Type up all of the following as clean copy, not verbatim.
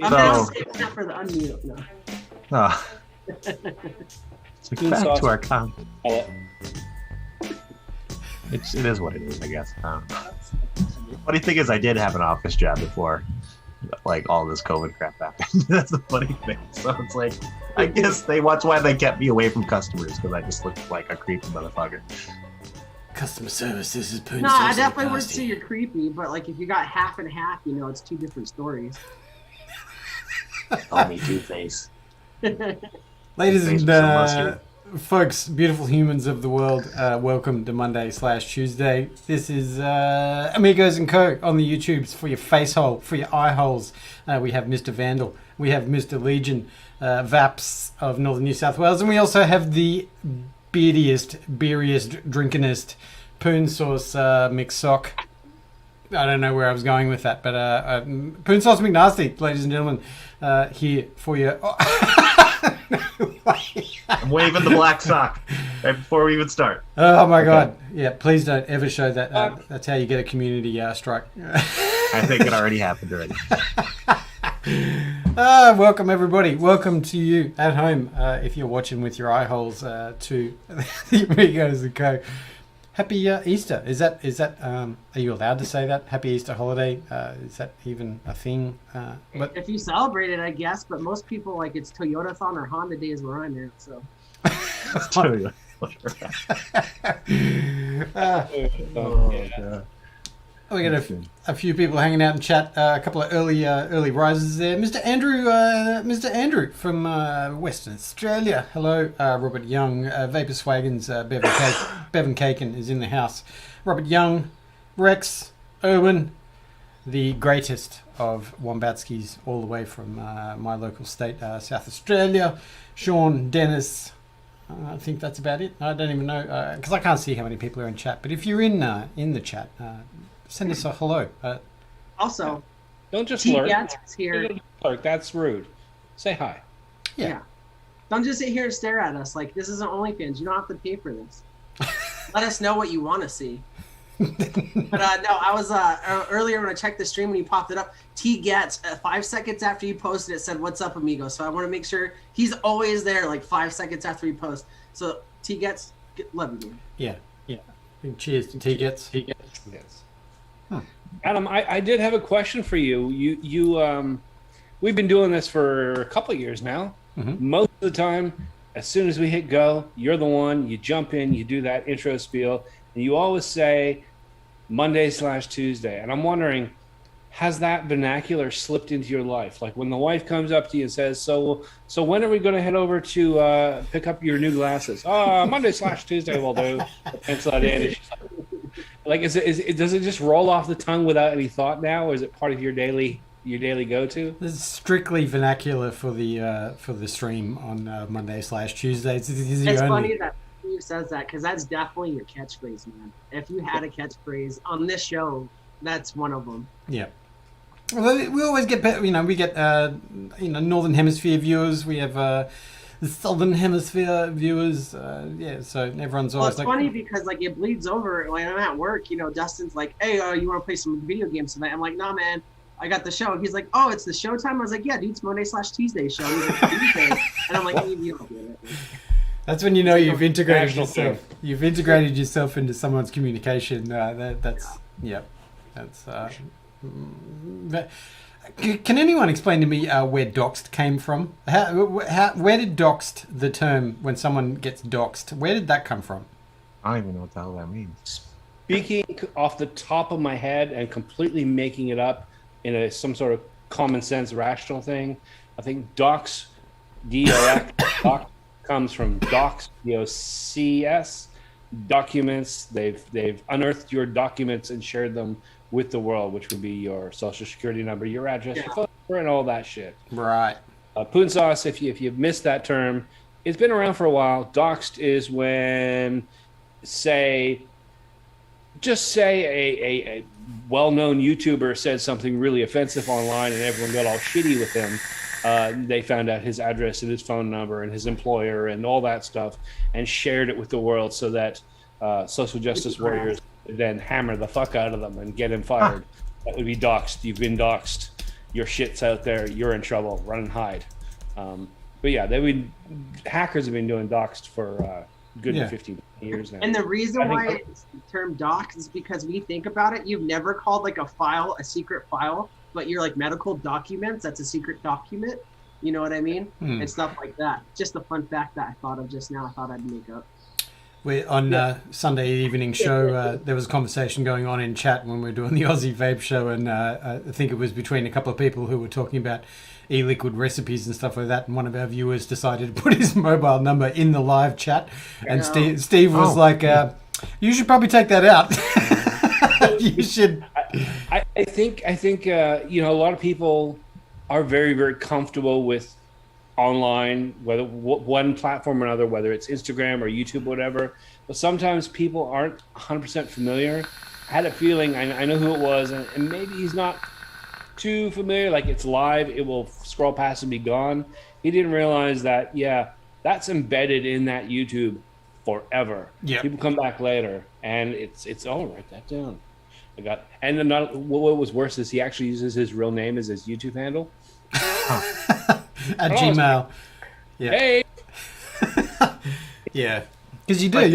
I'm gonna save that for the unmute. No. Oh. So back to our comment. It is what it is, I guess. Funny thing is, I did have an office job before, like all this COVID crap happened. That's the funny thing. So it's like, I guess that's why they kept me away from customers, because I just looked like a creepy motherfucker. Customer service. This is Poonsauce. No, I definitely wouldn't say you're creepy, but like if you got half and half, it's 2 different stories. Call me Two-Face. Ladies and folks, beautiful humans of the world, welcome to Monday/Tuesday. This is Amigos Co on the YouTubes for your face hole, for your eye holes. We have Mr. Vandal, we have Mr. Legion, Vaps of Northern New South Wales, and we also have the beeriest, drinkingest PoonsauceMcNasty. I don't know where I was going with that, but PoonsauceMcNasty, ladies and gentlemen, here for you. I'm waving the black sock right before we even start. Oh my god! Yeah, please don't ever show that. That's how you get a community strike. I think it already happened already. Welcome everybody. Welcome to you at home. If you're watching with your eye holes, to the Amigos Co. Happy Easter. Is that? Are you allowed to say that? Happy Easter holiday. Is that even a thing? But if you celebrate it, I guess. But most people like it's Toyotathon or Honda Days where I'm at. So. We got a few people hanging out in chat. A couple of early risers there. Mr. Andrew from Western Australia. Hello, Robert Young. Vapor Swagons. Bevan Caken is in the house. Robert Young, Rex, Erwin, the greatest of Wombatskis, all the way from my local state, South Australia. Sean, Dennis. I think that's about it. I don't even know because I can't see how many people are in chat. But if you're in the chat. Send us a hello. Also, don't just lurk. Here. Lurk. That's rude. Say hi. Yeah. Don't just sit here and stare at us. Like, this isn't OnlyFans. You don't have to pay for this. Let us know what you want to see. But no, I was earlier when I checked the stream when you popped it up. T Gets 5 seconds after you posted it said, "What's up, amigo?" So I want to make sure he's always there, like 5 seconds after he posts. So T Gets, love you, dude. Yeah. Cheers to T Gets. Yes. Adam, I did have a question for you. We've been doing this for a couple of years now. Mm-hmm. Most of the time, as soon as we hit go, you're the one. You jump in, you do that intro spiel, and you always say Monday/Tuesday. And I'm wondering, has that vernacular slipped into your life? Like when the wife comes up to you and says, "So when are we going to head over to pick up your new glasses?" Monday/Tuesday will do. Pencil that in. And she's like, does it just roll off the tongue without any thought now, or is it part of your daily go-to? This is strictly vernacular for the stream on Monday/Tuesday. It's funny that Steve says that because that's definitely your catchphrase, man. If you had a catchphrase on this show, that's one of them. Yeah. Well, we always get we get Northern Hemisphere viewers. We have the Southern Hemisphere viewers, so everyone's always it's funny because like it bleeds over. When I'm at work, Dustin's like, "Hey, you want to play some video games tonight?" I'm like, "Nah, man, I got the show." He's like, "Oh, it's the showtime." I was like, "Yeah, dude, it's Monday/Tuesday show." He's like, "Tuesday," and I'm like, "You don't get it." That's when you know you've integrated yourself. You've integrated yourself into someone's communication. That's. Can anyone explain to me where doxed came from? Where did doxed, the term when someone gets doxed, where did that come from? I don't even know what the hell that means. Speaking off the top of my head and completely making it up in some sort of common sense, rational thing, I think dox, D-O-X, dox comes from docs, D-O-C-S, documents. They've unearthed your documents and shared them with the world, which would be your social security number, your address, your phone number, and all that shit. Right. Poonsauce, if you've missed that term, it's been around for a while. Doxed is when, say a well-known YouTuber said something really offensive online and everyone got all shitty with him. They found out his address and his phone number and his employer and all that stuff and shared it with the world so that social justice warriors then hammer the fuck out of them and get him fired. That would be doxed. You've been doxed. your shit's out there, you're in trouble, run and hide. But yeah, hackers have been doing doxed for good 15 years now. And the reason why it's the term dox is because when you think about it, you've never called like a file a secret file, but your like medical documents, that's a secret document. You know what I mean? And stuff like that. Just a fun fact that I thought of just now. I thought I'd make up. On Sunday evening show, there was a conversation going on in chat when we were doing the Aussie Vape show, and I think it was between a couple of people who were talking about e-liquid recipes and stuff like that, and one of our viewers decided to put his mobile number in the live chat, and Steve was like, you should probably take that out. You should. I think you know, a lot of people are very, very comfortable with online, whether one platform or another, whether it's Instagram or YouTube, whatever. But sometimes people aren't 100% familiar. I had a feeling, I know who it was, and maybe he's not too familiar. Like, it's live, it will scroll past and be gone. He didn't realize that, that's embedded in that YouTube forever. Yeah, people come back later, and it's write that down. And then what was worse is he actually uses his real name as his YouTube handle. At Gmail. Yeah. Hey. Yeah. Because you do.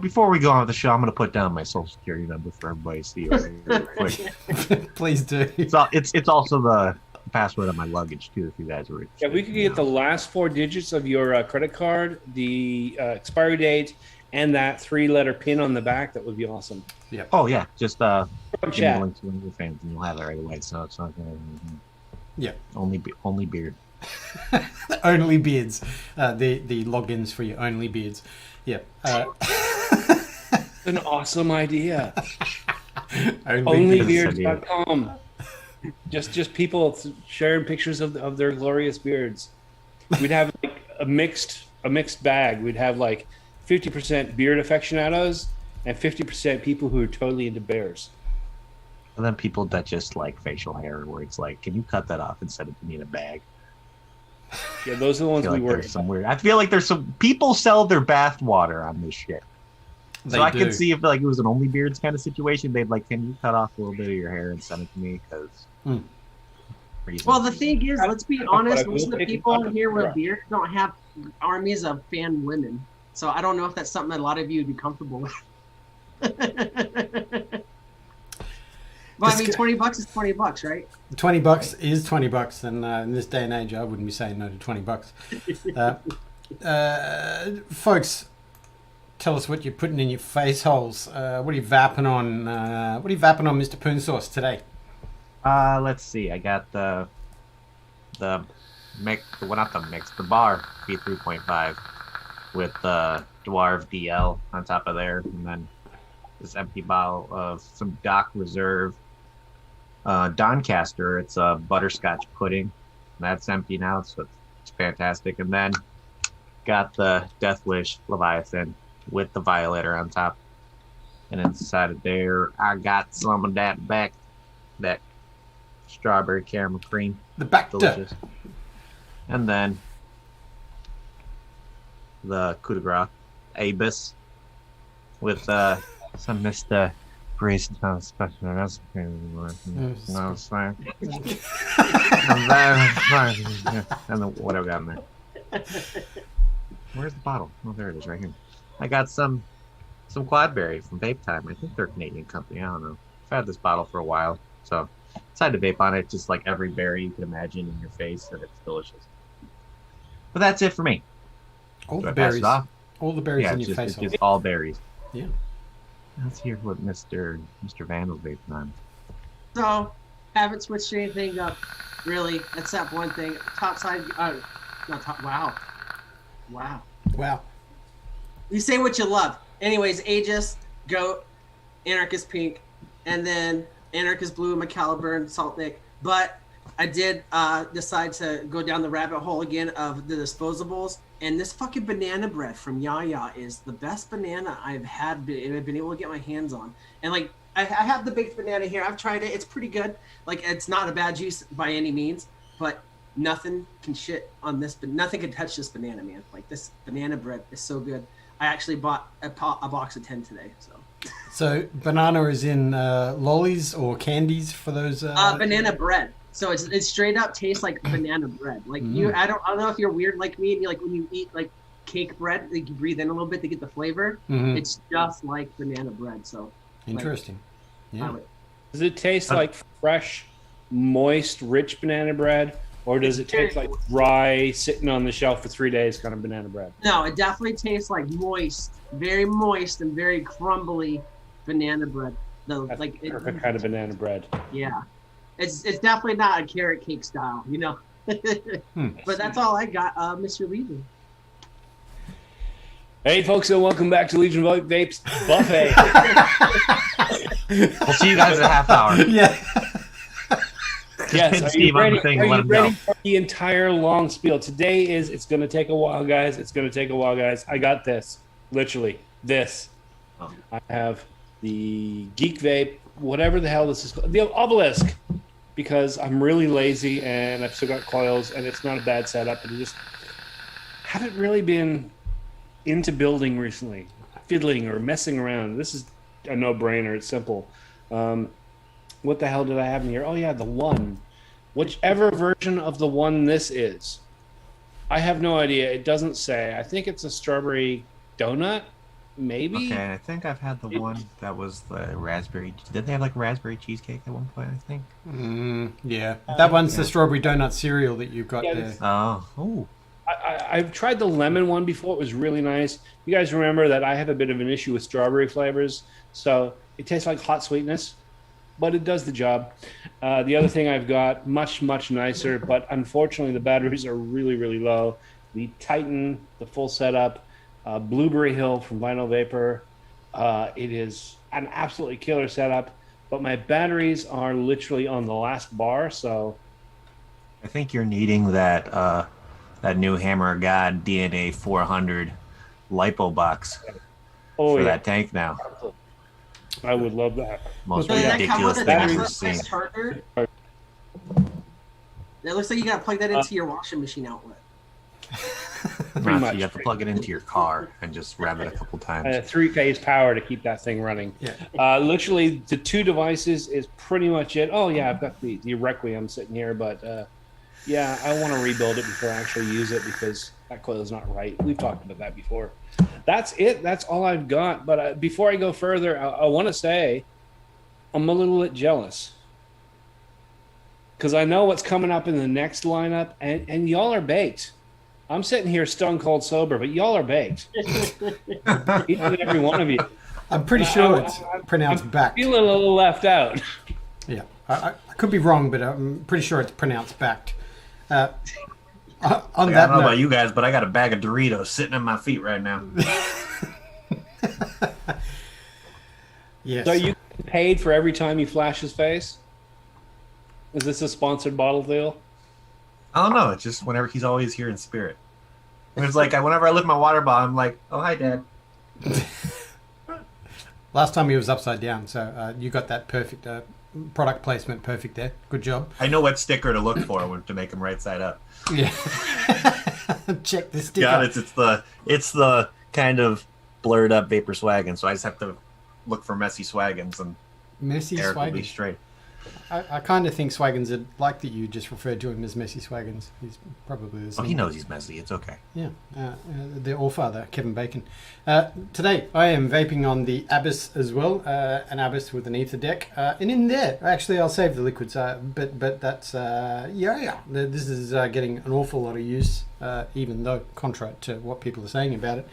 Before we go on with the show, I'm going to put down my social security number for everybody to see real quick. Please do. It's also the password on my luggage too, if you guys are interested. Yeah, we could get the last 4 digits of your credit card, the expiry date, and that 3-letter pin on the back. That would be awesome. Yeah. Oh yeah, just chat. Link to one of your fans, and you'll have it right away. So it's not going to. Yeah. Only beard. Only beards. The logins for your only beards. Yeah. An awesome idea. Onlybeards.com. Just people sharing pictures of their glorious beards. We'd have like a mixed bag. We'd have like 50% beard aficionados and 50% people who are totally into bears. And then people that just like facial hair, where it's like, can you cut that off and send it to me in a bag? Yeah, those are the ones we work. I feel like there's some people sell their bath water on this shit. So I could see if like it was an only beards kind of situation, they'd like, can you cut off a little bit of your hair and send it to me? Because well, the thing is, let's be honest, most of the people in here with beards don't have armies of fan women. So I don't know if that's something that a lot of you would be comfortable with. Well, I mean, $20 is $20, right? $20 is $20, and in this day and age, I wouldn't be saying no to $20. Folks, tell us what you're putting in your face holes. What are you vapping on? What are you vapping on, Mr. Poonsauce, today? Let's see. I got the mix. Well, not the mix. The bar B3.5 with the Dwarf DL on top of there, and then this empty bottle of some Doc Reserve Doncaster. It's a butterscotch pudding. That's empty now, so it's fantastic. And then got the Death Wish Leviathan with the Violator on top. And inside of there, I got some of that strawberry caramel cream. The back delicious. And then the coup de grace Abus with some Mr. Priest special recipe. And then what have I got in there? Where's the bottle? Oh, there it is, right here. I got some Quadberry from Vape Time. I think they're a Canadian company. I don't know. I've had this bottle for a while, so decided to vape on it. Just like every berry you can imagine in your face, and it's delicious. But that's it for me. All the berries. All the berries in your face. Just all berries. Yeah. Let's hear what Mr. Vandal's vaping on. So, haven't switched anything up, really, except one thing. Top side, not top, wow. You say what you love. Anyways, Aegis, Goat, Anarchist Pink, and then Anarchist Blue, Macalibur, Salt Nick. But I did decide to go down the rabbit hole again of the disposables. And this fucking banana bread from Yaya is the best banana I've been able to get my hands on. And like, I have the baked banana here. I've tried it. It's pretty good. Like, it's not a bad juice by any means, but nothing can shit on this. But nothing can touch this banana, man. Like, this banana bread is so good. I actually bought a box of 10 today. So banana is in lollies or candies for those. Banana bread. So it straight up tastes like banana bread. Like I don't know if you're weird like me and you like when you eat like cake bread, like you breathe in a little bit to get the flavor. It's just like banana bread. So interesting. Yeah. Does it taste like fresh, moist, rich banana bread, or does it taste like dry, sitting on the shelf for 3 days kind of banana bread? No, it definitely tastes like moist, very moist and very crumbly banana bread. Though, That's like perfect kind of banana bread. Yeah, it's definitely not a carrot cake style, you know. But that's all I got, Mr. Legion. Hey, folks, and welcome back to Legion Vapes Buffet. We'll see you guys in a half hour. Yeah. Yes, are you ready, know. for the entire long spiel? Today it's going to take a while, guys. It's going to take a while, guys. I got this. Literally, this. Oh. I have the Geek Vape, whatever the hell this is called, the Obelisk, because I'm really lazy and I've still got coils and it's not a bad setup, but I just haven't really been into building recently, fiddling or messing around. This is a no-brainer. It's simple. What the hell did I have in here? Oh yeah, the One. Whichever version of the One this is. I have no idea. It doesn't say. I think it's a strawberry donut, maybe? Okay, I think I've had the one that was the raspberry. Did they have like raspberry cheesecake at one point, I think? Yeah. That one's the strawberry donut cereal that you've got there. Oh. I've tried the lemon one before. It was really nice. You guys remember that I have a bit of an issue with strawberry flavors, so it tastes like hot sweetness, but it does the job. The other thing I've got, much, much nicer, but unfortunately the batteries are really, really low. The Titan, the full setup, Blueberry Hill from Vinyl Vapor. It is an absolutely killer setup, but my batteries are literally on the last bar, so... I think you're needing that new Hammer of God DNA 400 lipo box for that tank now. I would love that. Most So ridiculous thing I've ever seen. It looks like you got to plug that into your washing machine outlet. No, so you have to plug it into your car and just rev it a couple times. 3-phase power to keep that thing running. Yeah. Literally, the 2 devices is pretty much it. Oh, yeah, I've got the Requiem sitting here, but yeah, I want to rebuild it before I actually use it because that coil is not right. We've talked about that before. That's it. That's all I've got. But before I go further, I want to say I'm a little bit jealous because I know what's coming up in the next lineup, and y'all are baked. I'm sitting here stone cold sober, but y'all are baked. Each and every one of you. I'm pretty sure it's pronounced backed. I feel a little left out. Yeah, I could be wrong, but I'm pretty sure it's pronounced backed. On I that don't know note, about you guys, but I got a bag of Doritos sitting in my feet right now. yes. So you paid for every time you flash his face? Is this a sponsored bottle deal? I don't know. It's just whenever he's always here in spirit. And it's like whenever I lift my water bottle, I'm like, "Oh, hi, Dad." Last time he was upside down, so you got that perfect product placement, perfect there. Good job. I know what sticker to look for to make him right side up. Yeah. Check the sticker. Yeah, it's the kind of blurred up vapor swaggin, so I just have to look for messy swaggins and Messy Eric will be Swaggins. straight. I kind of think Swaggins would like that you just referred to him as Messy Swaggins. He's probably the Oh, same. he knows he's messy. It's okay. Yeah, the All-Father, Kevin Bacon. Today, I am vaping on the Abyss as well, an Abyss with an ether deck. And in there, actually, I'll save the liquids, but that's, this is getting an awful lot of use, even though contrary to what people are saying about it.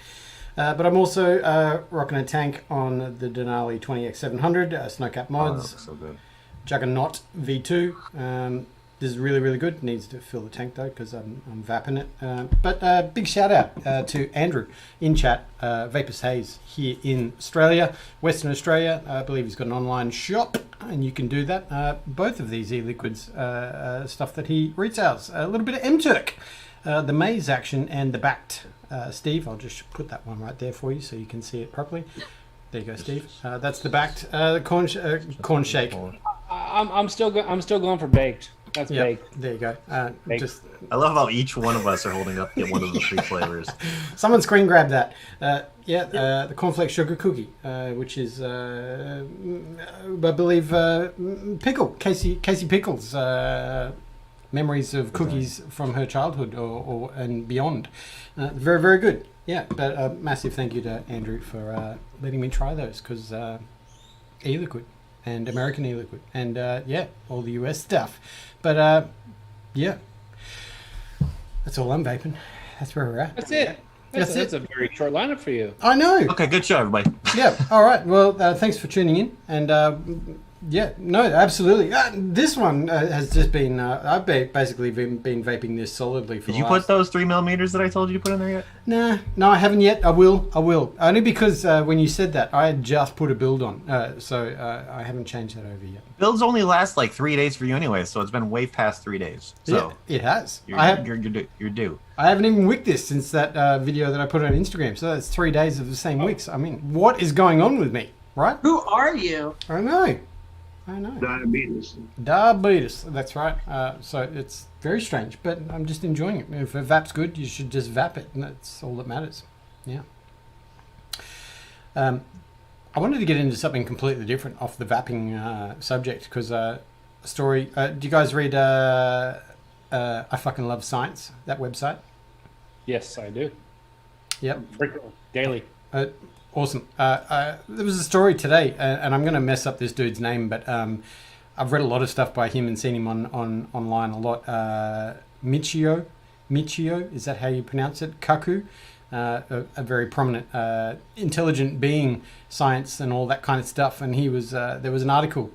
But I'm also rocking a tank on the Denali 20X700, Snowcap Oh, Mods. that looks so good. Juggernaut V2. This is really, really good. Needs to fill the tank though because I'm vapping it. But big shout out to Andrew in chat, Vapors Haze here in Australia, Western Australia. I believe he's got an online shop and you can do that. Both of these e-liquids stuff that he retails. A little bit of M-Turk, the Maze action and the Backed. Steve, I'll just put that one right there for you so you can see it properly. There you go, Steve. That's the Backed corn shake. I'm still going for baked. That's Yeah, baked. there you go. Baked. Just I love how each one of us are holding up one of the three flavors. someone screen grab that. The cornflake sugar cookie, which is I believe pickle Casey Pickles. Memories of cookies from her childhood or and beyond. Very, very good. Yeah, but massive thank you to Andrew for letting me try those because e-liquid and American e-liquid and all the US stuff. But yeah, that's all I'm vaping. That's where we're at. That's it. That's a very short lineup for you. I know. Okay, good show, everybody. Yeah. All right. Well, thanks for tuning in. And absolutely. This one has just been. I've basically been vaping this solidly for. Did you put those 3mm that I told you to put in there yet? No, I haven't yet. I will. Only because when you said that, I had just put a build on, so I haven't changed that over yet. Builds only last like 3 days for you anyway, so it's been way past 3 days. So yeah, it has. You're due. I haven't even wicked this since that video that I put on Instagram. So that's 3 days of the same wicks. I mean, what is going on with me, right? Who are you? I know. Diabetes. That's right. So it's very strange, but I'm just enjoying it. If a vap's good, you should just vap it, and that's all that matters. Yeah. I wanted to get into something completely different off the vaping subject because a story. Do you guys read I Fucking Love Science, that website? Yes, I do. Yep. Frequently. Daily. Awesome. There was a story today, and I'm going to mess up this dude's name, but I've read a lot of stuff by him and seen him online a lot. Michio, is that how you pronounce it? Kaku, a very prominent, intelligent being, science and all that kind of stuff. And he was there was an article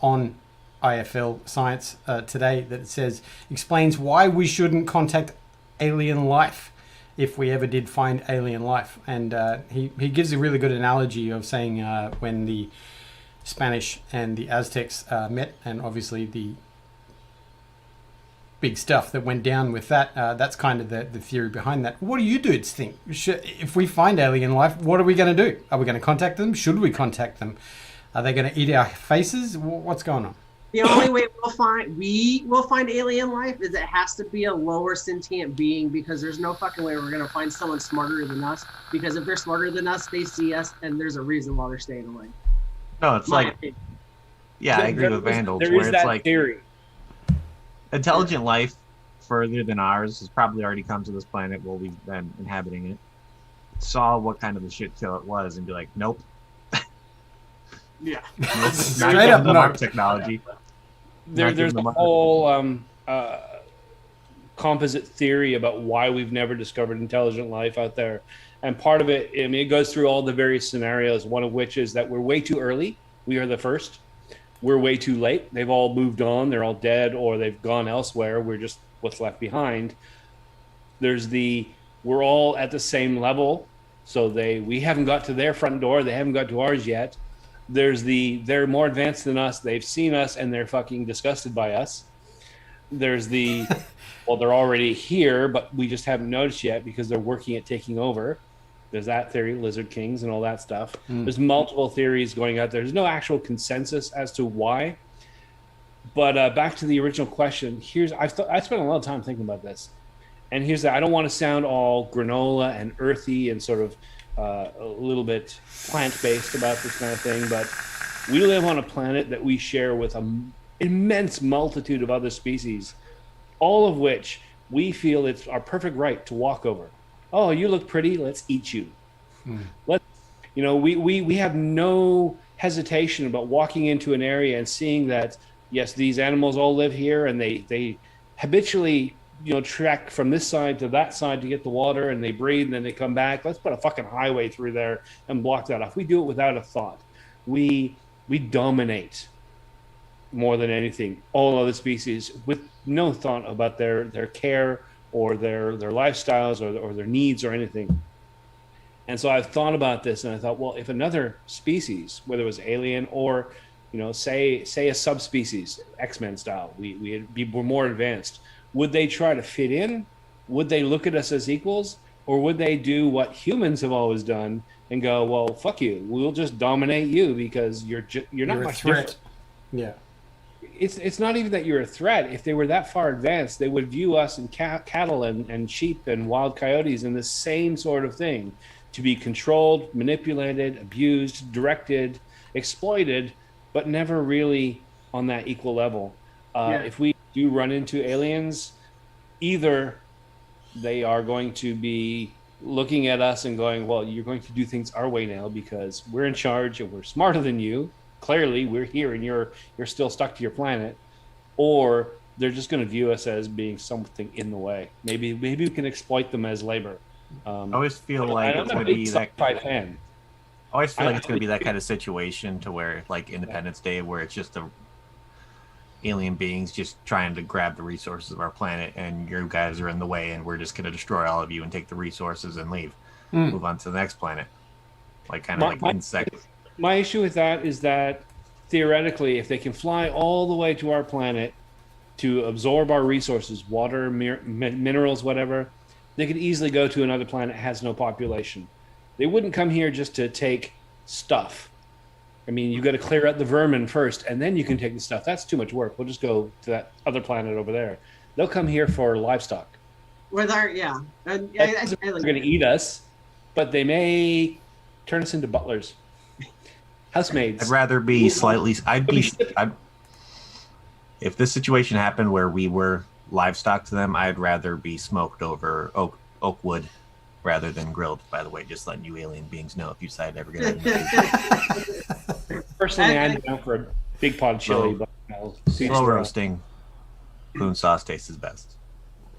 on IFL Science today that says explains why we shouldn't contact alien life if we ever did find alien life. And he gives a really good analogy of saying when the Spanish and the Aztecs met, and obviously the big stuff that went down with that, that's kind of the theory behind that. What do you dudes think? If we find alien life, what are we going to do? Are we going to contact them? Should we contact them? Are they going to eat our faces? What's going on? The only way we will find alien life is it has to be a lower sentient being, because there's no fucking way we're gonna find someone smarter than us. Because if they're smarter than us, they see us, and there's a reason why they're staying away. No, it's I agree with Vandals. There where is it's that like theory. Intelligent life further than ours has probably already come to this planet while we've been inhabiting it. Saw what kind of a shit show it was and be like, nope. Yeah. Straight up our no. technology. There's a whole composite theory about why we've never discovered intelligent life out there. And part of it, I mean, it goes through all the various scenarios, one of which is that we're way too early. We are the first. We're way too late. They've all moved on. They're all dead, or they've gone elsewhere. We're just what's left behind. There's we're all at the same level. So we haven't got to their front door. They haven't got to ours yet. There's they're more advanced than us. They've seen us and they're fucking disgusted by us. There's well, they're already here, but we just haven't noticed yet because they're working at taking over. There's that theory, lizard kings and all that stuff. There's multiple theories going out there. There's no actual consensus as to why. But back to the original question, I spent a lot of time thinking about this. And here's I don't want to sound all granola and earthy and sort of a little bit plant-based about this kind of thing, but we live on a planet that we share with an immense multitude of other species, all of which we feel it's our perfect right to walk over. Oh, you look pretty, let's eat you. We have no hesitation about walking into an area and seeing that, yes, these animals all live here, and they habitually trek from this side to that side to get the water, and they breathe and then they come back. Let's put a fucking highway through there and block that off. We do it without a thought. We dominate more than anything all other species with no thought about their care or their lifestyles or their needs or anything. And so I've thought about this, and I thought, well, if another species, whether it was alien or say a subspecies, X-Men style, we're more advanced, would they try to fit in? Would they look at us as equals? Or would they do what humans have always done and go, well, fuck you. We'll just dominate you because you're not much threat. different. Yeah. it's not even that you're a threat. If they were that far advanced, they would view us and cattle and sheep and wild coyotes in the same sort of thing, to be controlled, manipulated, abused, directed, exploited, but never really on that equal level. If we do run into aliens, either they are going to be looking at us and going, well, you're going to do things our way now because we're in charge and we're smarter than you. Clearly, we're here and you're still stuck to your planet. Or they're just going to view us as being something in the way. Maybe we can exploit them as labor. I always feel like it's going to be that fan. I always feel like it's going to be that kind of situation to where, like Independence Day, where it's just the alien beings just trying to grab the resources of our planet, and you guys are in the way, and we're just going to destroy all of you and take the resources and leave, move on to the next planet, like kind of like insects. My issue with that is that theoretically, if they can fly all the way to our planet to absorb our resources, water, minerals, whatever, they could easily go to another planet that has no population. They wouldn't come here just to take stuff. I mean, you got to clear out the vermin first, and then you can take the stuff. That's too much work. We'll just go to that other planet over there. They'll come here for livestock. With our they're going to eat us, but they may turn us into butlers, housemaids. I'd rather be slightly. If this situation happened where we were livestock to them, I'd rather be smoked over oak wood rather than grilled. By the way, just letting you alien beings know if you decide to ever get it. Personally, I'm down for a big pot of chili. Slow roasting, Poon sauce tastes best.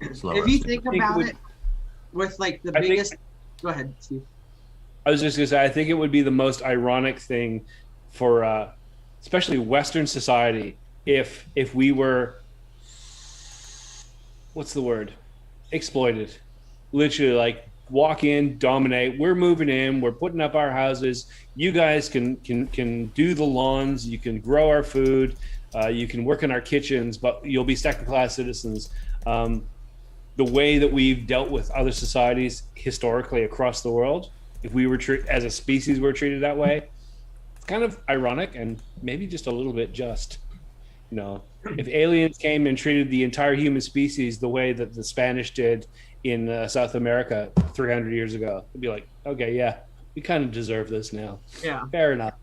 If you think about it, with like the biggest. Go ahead, Steve. I was just going to say, I think it would be the most ironic thing for, especially Western society, if we were, what's the word? Exploited. Literally, like, walk in, dominate. We're moving in. We're putting up our houses. You guys can do the lawns. You can grow our food. You can work in our kitchens, but you'll be second-class citizens. The way that we've dealt with other societies historically across the world, if we were as a species we're treated that way, it's kind of ironic and maybe just a little bit just. You know, if aliens came and treated the entire human species the way that the Spanish did in South America 300 years ago, it'd be like, okay, yeah, we kind of deserve this now. Yeah, fair enough.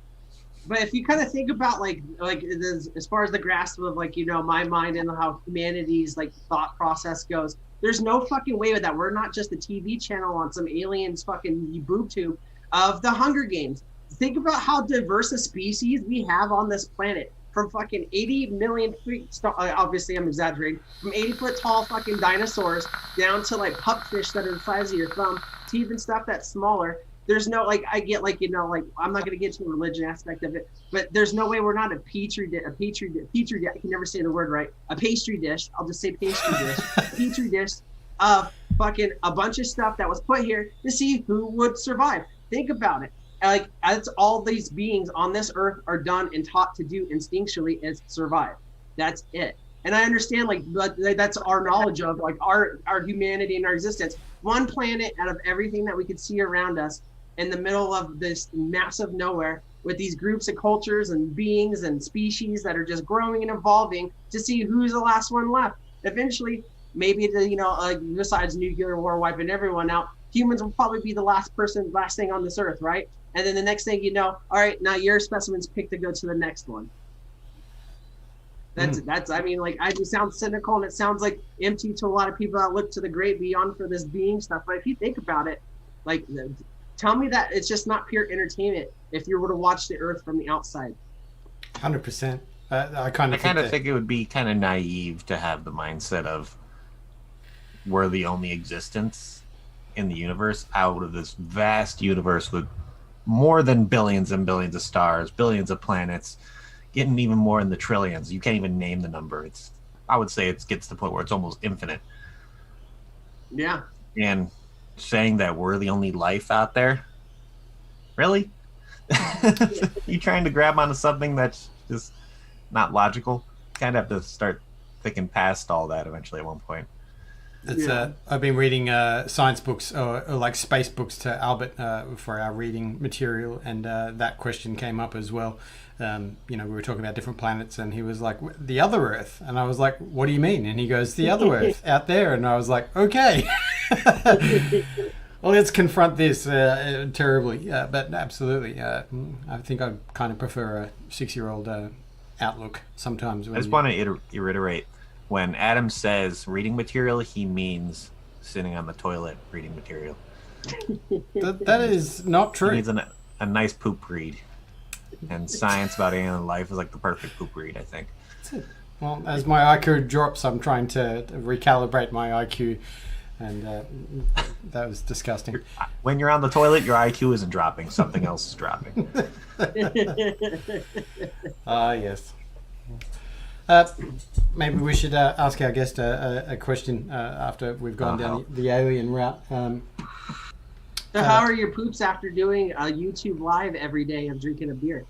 But if you kind of think about like as far as the grasp of like, you know, my mind and how humanity's like thought process goes, there's no fucking way with that. We're not just a TV channel on some aliens fucking boob tube of the Hunger Games. Think about how diverse a species we have on this planet. From fucking 80 million feet, obviously I'm exaggerating, from 80-foot tall fucking dinosaurs down to like pupfish that are the size of your thumb to even stuff that's smaller. There's no, like, I get like, you know, like, I'm not going to get to the religion aspect of it, but there's no way we're not a petri dish, I can never say the word right, a pastry dish, I'll just say pastry dish, a petri dish of fucking a bunch of stuff that was put here to see who would survive. Think about it. Like, that's all these beings on this earth are done and taught to do instinctually is survive. That's it. And I understand, like, that's our knowledge of, like, our humanity and our existence. One planet out of everything that we could see around us in the middle of this massive nowhere with these groups of cultures and beings and species that are just growing and evolving to see who's the last one left. Eventually, maybe, you know, besides nuclear war wiping everyone out, humans will probably be the last thing on this earth, right? And then the next thing you know, all right, now your specimen's picked to go to the next one. That's I mean, like, I do sound cynical and it sounds like empty to a lot of people that look to the great beyond for this being stuff. But if you think about it, like, tell me that it's just not pure entertainment if you were to watch the earth from the outside. 100%. I kind of think it would be kind of naive to have the mindset of we're the only existence in the universe out of this vast universe with more than billions and billions of stars, billions of planets, getting even more in the trillions. You can't even name the number. I would say it gets to the point where it's almost infinite. Yeah. And saying that we're the only life out there, really? You trying to grab onto something that's just not logical? Kind of have to start thinking past all that eventually at one point. It's I've been reading science books or like space books to Albert for our reading material, and that question came up as well. We were talking about different planets, and he was like, the other Earth. And I was like, what do you mean? And he goes, the other Earth out there. And I was like, okay. Well, let's confront this terribly. But absolutely. I think I kind of prefer a 6-year-old outlook sometimes. I just want to reiterate, when Adam says reading material, he means sitting on the toilet reading material. That is not true. He needs a nice poop read. And science about alien life is like the perfect poop read, I think. That's it. Well, as my IQ drops, I'm trying to recalibrate my IQ, and that was disgusting. When you're on the toilet, your IQ isn't dropping. Something else is dropping. Yes. Maybe we should ask our guest a question after we've gone down the alien route. So how are your poops after doing a YouTube live every day of drinking a beer?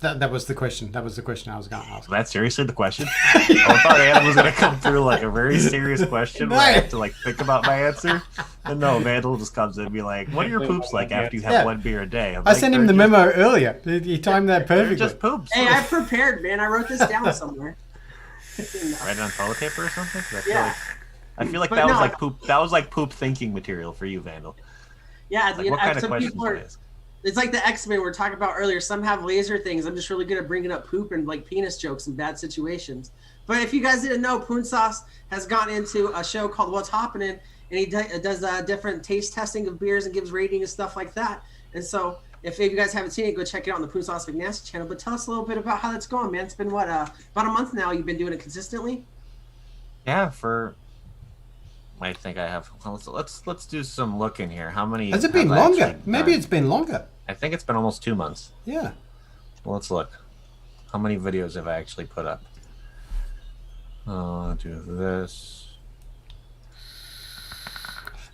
That was the question. That was the question I was going to ask. That's seriously the question? I thought Adam was going to come through like a very serious question where I have to like think about my answer. And no, Vandal just comes in and be like, what are your poops like after you have one beer a day? I sent him the memo earlier. He timed that perfectly. Just poops. Hey, I prepared, man. I wrote this down somewhere. Write it on toilet paper or something? I feel like But that no, was like poop. That was like poop thinking material for you, Vandal. Yeah, Like, what kind of some questions people would are. I ask? It's like the X-Men we were talking about earlier. Some have laser things. I'm just really good at bringing up poop and like penis jokes in bad situations. But if you guys didn't know, Poonsauce has gotten into a show called What's Happening, and he does different taste testing of beers and gives rating and stuff like that. And so if you guys haven't seen it, go check it out on the PoonsauceMcNasty channel. But tell us a little bit about how that's going, man. It's been what about a month now. You've been doing it consistently. Yeah, I think I have. Well, let's do some looking here. How many? Has it been longer? Maybe it's been longer. I think it's been almost 2 months. Yeah. Well, let's look. How many videos have I actually put up? I'll do this.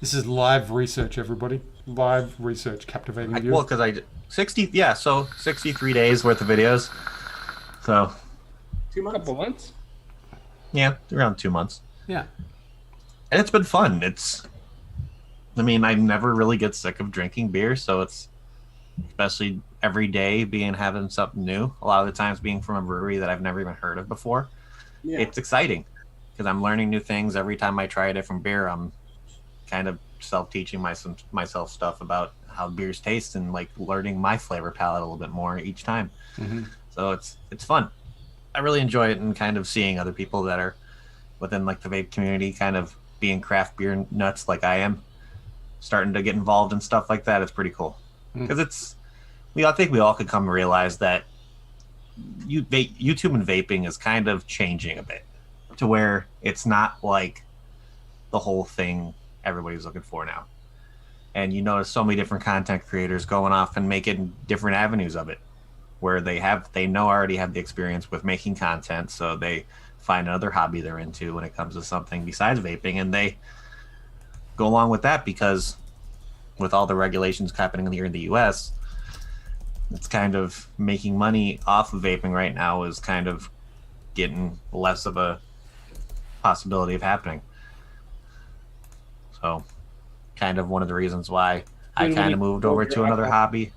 This is live research, everybody. Live research, captivating you. Well, because 63 days worth of videos. So 2 months. Couple months. yeah, around 2 months. Yeah. And it's been fun. I never really get sick of drinking beer, so it's especially every day having something new. A lot of the times being from a brewery that I've never even heard of before. Yeah. It's exciting because I'm learning new things every time I try a different beer. I'm kind of self-teaching myself stuff about how beers taste and like learning my flavor palette a little bit more each time. Mm-hmm. So it's fun. I really enjoy it, and kind of seeing other people that are within like the vape community kind of being craft beer nuts like I am, starting to get involved in stuff like that. It's pretty cool because I think we all could come to realize that YouTube and vaping is kind of changing a bit to where it's not like the whole thing everybody's looking for now. And you notice so many different content creators going off and making different avenues of it, where they already have the experience with making content, so they find another hobby they're into when it comes to something besides vaping, and they go along with that because with all the regulations happening here in the US, it's kind of making money off of vaping right now is kind of getting less of a possibility of happening. So kind of one of the reasons why I kind of moved over to another hobby.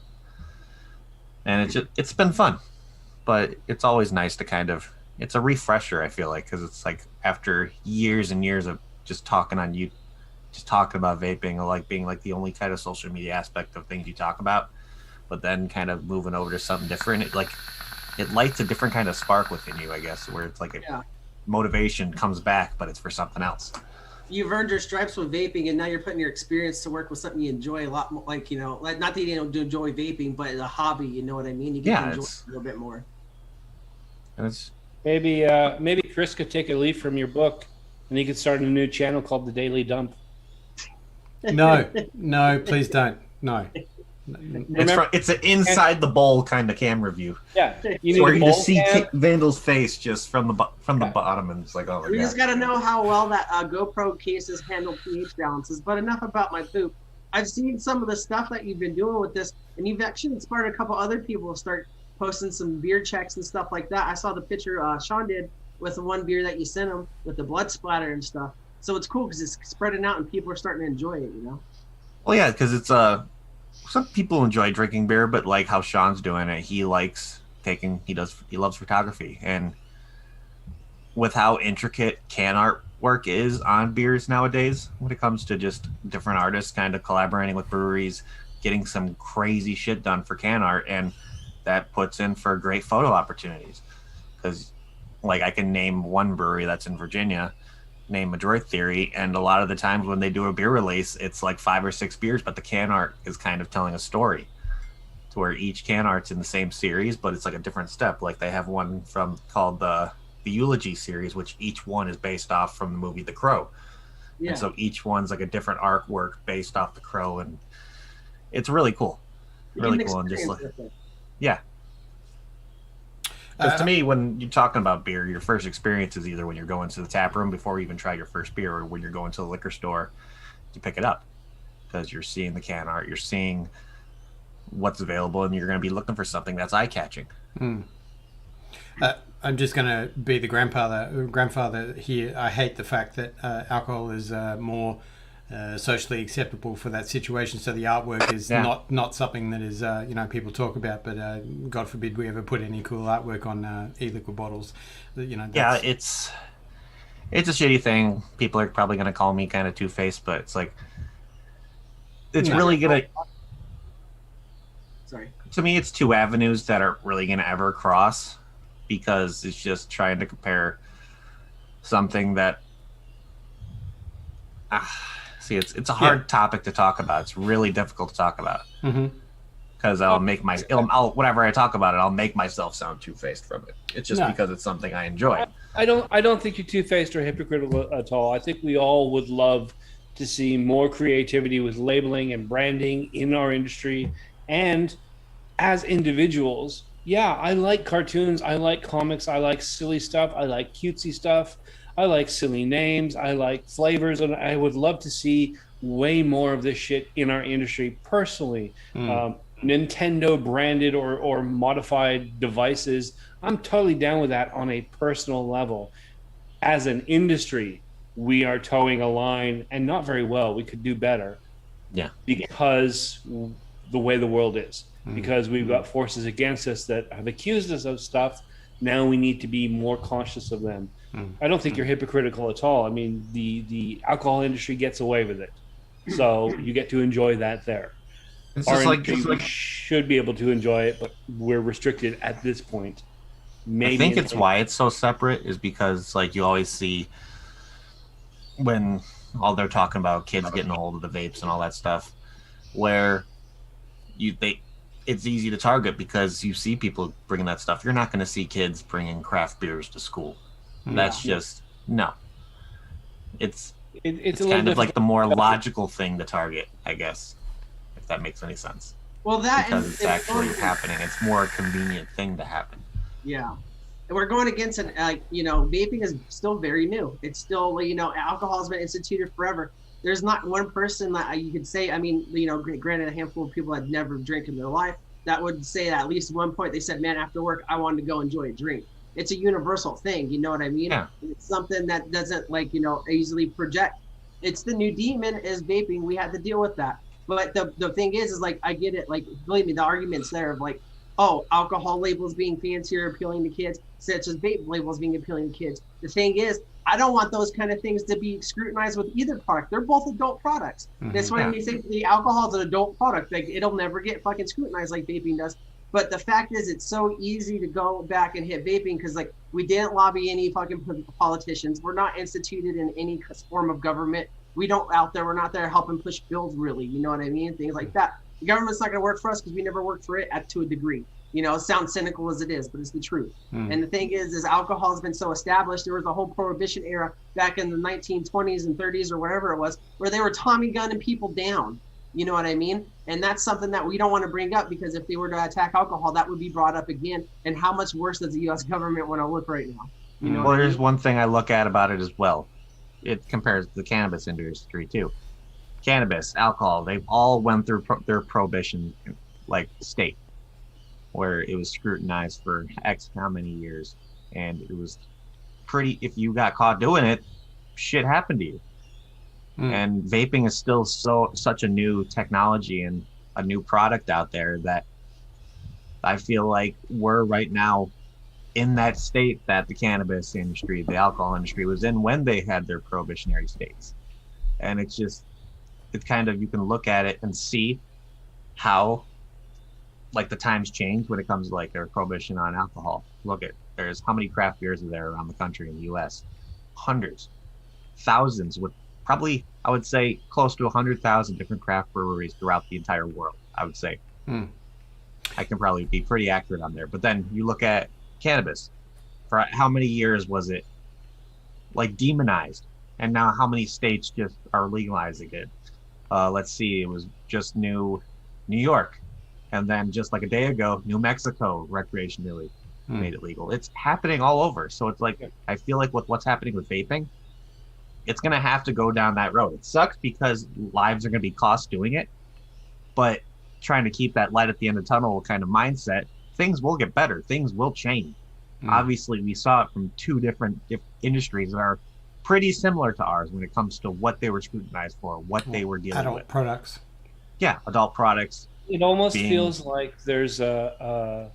And it's been fun, but it's always nice to it's a refresher, I feel like, because it's like after years and years of just talking about vaping, or like being like the only kind of social media aspect of things you talk about, but then kind of moving over to something different, it lights a different kind of spark within you, I guess, where it's like motivation comes back, but it's for something else. You've earned your stripes with vaping, and now you're putting your experience to work with something you enjoy a lot more. Like, not that you don't enjoy vaping, but a hobby, you know what I mean? You get to enjoy it a little bit more. And it's Maybe Chris could take a leaf from your book, and he could start a new channel called The Daily Dump. No, please don't. No. It's an inside the bowl kind of camera view. Yeah, where you just see Vandal's face just from the bottom, and it's like, oh my god. We just got to know how well that GoPro cases handle pH balances. But enough about my poop. I've seen some of the stuff that you've been doing with this, and you've actually inspired a couple other people to start posting some beer checks and stuff like that. I saw the picture Sean did with the one beer that you sent them with the blood splatter and stuff. So it's cool because it's spreading out and people are starting to enjoy it, you know? Well, yeah, because it's some people enjoy drinking beer, but like how Sean's doing it, he loves photography, and with how intricate can artwork is on beers nowadays, when it comes to just different artists kind of collaborating with breweries, getting some crazy shit done for can art, and that puts in for great photo opportunities. Because, like, I can name one brewery that's in Virginia, named Adroit Theory, and a lot of the times when they do a beer release, it's like 5 or 6 beers, but the can art is kind of telling a story, to where each can art's in the same series, but it's like a different step. Like they have one called the Eulogy series, which each one is based off from the movie The Crow. Yeah. And so each one's like a different artwork based off The Crow, and it's really cool. Really cool. And just like, yeah. Because to me, when you're talking about beer, your first experience is either when you're going to the tap room before you even try your first beer, or when you're going to the liquor store to pick it up. Because you're seeing the can art, you're seeing what's available, and you're going to be looking for something that's eye-catching. I'm just going to be the grandfather here. I hate the fact that alcohol is more socially acceptable for that situation. So the artwork is not something that is people talk about. But God forbid we ever put any cool artwork on e-liquid bottles. Yeah, it's a shitty thing. People are probably going to call me kind of two-faced, but it's like it's really going to. Sorry. To me, it's two avenues that aren't really going to ever cross, because it's just trying to compare something that. See, it's a hard topic to talk about. It's really difficult to talk about. Because whenever I talk about it, I'll make myself sound two-faced from it. It's just because it's something I enjoy. I don't think you're two-faced or hypocritical at all. I think we all would love to see more creativity with labeling and branding in our industry. And as individuals, I like cartoons, I like comics, I like silly stuff, I like cutesy stuff, I like silly names, I like flavors, and I would love to see way more of this shit in our industry personally. Nintendo branded or modified devices, I'm totally down with that on a personal level. As an industry, we are towing a line, and not very well. We could do better. Yeah. Because the way the world is. Because we've got forces against us that have accused us of stuff. Now we need to be more conscious of them. I don't think you're hypocritical at all. I mean, the alcohol industry gets away with it. So you get to enjoy that there. It's Our just industry, like we should be able to enjoy it, but we're restricted at this point. Maybe I think it's why it's so separate is because like you always see when all they're talking about kids getting a hold of the vapes and all that stuff, where it's easy to target because you see people bringing that stuff. You're not going to see kids bringing craft beers to school. That's just no. It's kind of like the more logical thing to target, I guess, if that makes any sense. Well, because it's actually happening. It's more a convenient thing to happen. Yeah. And we're going against it. Vaping is still very new. It's still, alcohol has been instituted forever. There's not one person that you could say, granted, a handful of people that never drink in their life, that would say at least one point they said, man, after work, I wanted to go enjoy a drink. It's a universal thing. You know what I mean? Yeah. It's something that doesn't easily project. It's the new demon is vaping. We had to deal with that. But the thing is like, I get it. Like, believe me, the arguments there of like, oh, alcohol labels being fancier, appealing to kids, such as vape labels being appealing to kids. The thing is, I don't want those kind of things to be scrutinized with either product. They're both adult products. That's why we say the alcohol is an adult product. Like, it'll never get fucking scrutinized like vaping does. But the fact is, it's so easy to go back and hit vaping because, like, we didn't lobby any fucking politicians. We're not instituted in any form of government. We're not there helping push bills, really. You know what I mean? Things like that. The government's not going to work for us because we never worked for it to a degree. It sounds cynical as it is, but it's the truth. And the thing is alcohol has been so established. There was a whole prohibition era back in the 1920s and 30s or whatever it was, where they were Tommy gunning people down. You know what I mean? And that's something that we don't want to bring up because if they were to attack alcohol, that would be brought up again. And how much worse does the U.S. government want to look right now? Well, here's one thing I look at about it as well. It compares to the cannabis industry too. Cannabis, alcohol, they've all went through their prohibition state, where it was scrutinized for X how many years, and it was if you got caught doing it, shit happened to you. And vaping is still such a new technology and a new product out there that I feel like we're right now in that state that the cannabis industry, the alcohol industry was in when they had their prohibitionary states. And it's kind of, you can look at it and see how like the times change when it comes to like their prohibition on alcohol. There's how many craft beers are there around the country in the US? Hundreds, thousands, with probably, I would say, close to 100,000 different craft breweries throughout the entire world, I would say. I can probably be pretty accurate on there. But then you look at cannabis. For how many years was it like demonized? And now how many states just are legalizing it? Let's see, it was just New York. And then just like a day ago, New Mexico recreationally made it legal. It's happening all over. So it's like, I feel like with what's happening with vaping, it's going to have to go down that road. It sucks because lives are going to be cost doing it, but trying to keep that light at the end of the tunnel kind of mindset, things will get better. Things will change. Obviously, we saw it from two different industries that are pretty similar to ours when it comes to what they were scrutinized for, what they were dealing with. Adult products. Yeah, adult products. It almost feels like there's a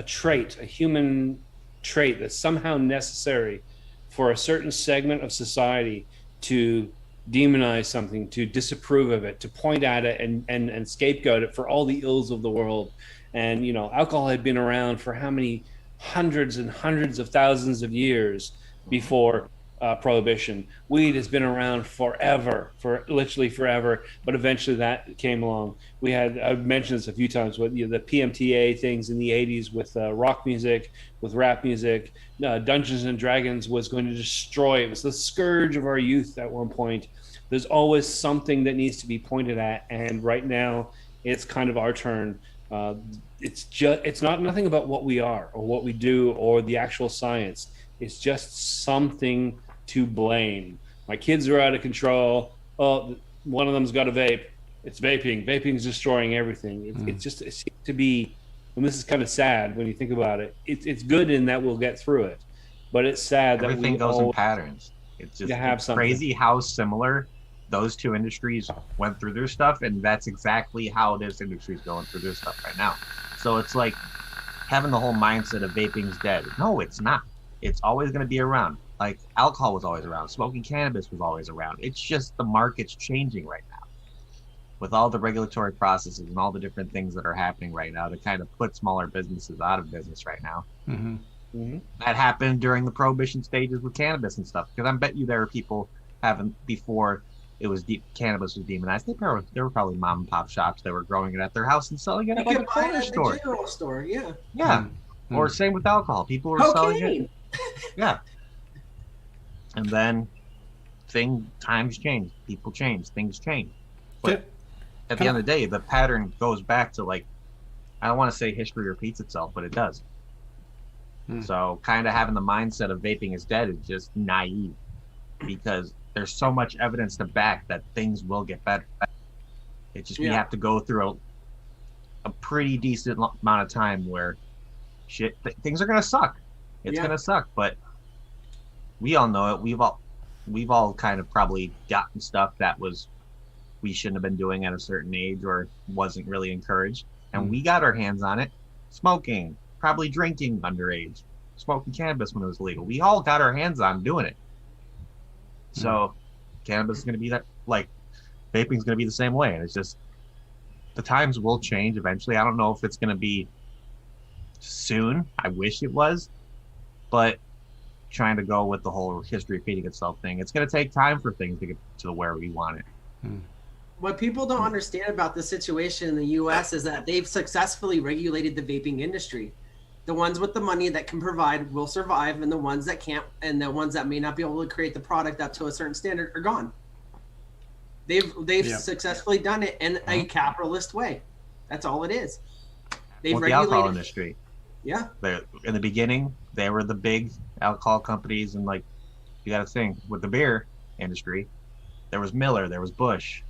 trait, a human trait that's somehow necessary for a certain segment of society to demonize something, to disapprove of it, to point at it and scapegoat it for all the ills of the world. And, you know, alcohol had been around for how many hundreds and hundreds of thousands of years before prohibition. Weed has been around forever, for literally forever, but eventually that came along. I've mentioned this a few times with the PMTA things in the 80s with rock music, with rap music. Dungeons and Dragons was going to destroy, it was the scourge of our youth at one point. There's always something that needs to be pointed at, and right now it's kind of our turn. It's not nothing about what we are or what we do or the actual science. It's just something to blame. My kids are out of control. Oh, one of them's got a vape. It's vaping. Vaping's destroying everything. It seems to be, and this is kind of sad when you think about it. It's good in that we'll get through it, but it's sad that everything goes in patterns. It's just crazy how similar those two industries went through their stuff, and that's exactly how this industry is going through their stuff right now. So it's like having the whole mindset of vaping's dead. No, it's not. It's always going to be around. Like alcohol was always around. Smoking cannabis was always around. It's just the market's changing right now. With all the regulatory processes and all the different things that are happening right now to kind of put smaller businesses out of business right now. That happened during the prohibition stages with cannabis and stuff. Because I bet you there were people before it was cannabis was demonized. There were probably mom and pop shops that were growing it at their house and selling it at like a corner store. The general store, yeah. Yeah. Or same with alcohol. People were selling it. Yeah. And then times change, people change, things change. But at the end of the day, the pattern goes back to, like, I don't want to say history repeats itself, but it does. So kind of having the mindset of vaping is dead is just naive, because there's so much evidence to back that things will get better. It's just we have to go through a pretty decent amount of time where things are going to suck. It's going to suck, but we all know it. We've all kind of probably gotten stuff that we shouldn't have been doing at a certain age or wasn't really encouraged. And we got our hands on it. Smoking, probably drinking underage, smoking cannabis when it was legal. We all got our hands on doing it. So cannabis is going to be that, like vaping is going to be the same way. And it's just, the times will change eventually. I don't know if it's going to be soon. I wish it was, but trying to go with the whole history repeating itself thing, it's going to take time for things to get to where we want it. What people don't understand about the situation in the U.S. is that they've successfully regulated the vaping industry. The ones with the money that can provide will survive, and the ones that can't, and the ones that may not be able to create the product up to a certain standard are gone. They've successfully done it in a capitalist way. That's all it is. They've regulated the alcohol industry. Yeah. In the beginning, they were the big alcohol companies, and like, you got to think with the beer industry, there was Miller, there was Busch,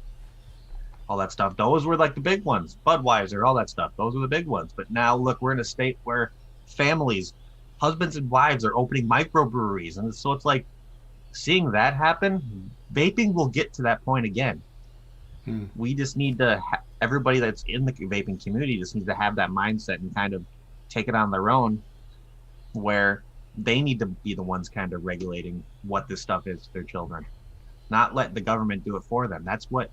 all that stuff. Those were like the big ones. Budweiser, all that stuff. Those were the big ones. But now look, we're in a state where families husbands and wives are opening microbreweries, and so it's like seeing that happen. Vaping will get to that point again. We just need to everybody that's in the vaping community just needs to have that mindset and kind of take it on their own, where they need to be the ones kind of regulating what this stuff is to their children, not let the government do it for them. That's what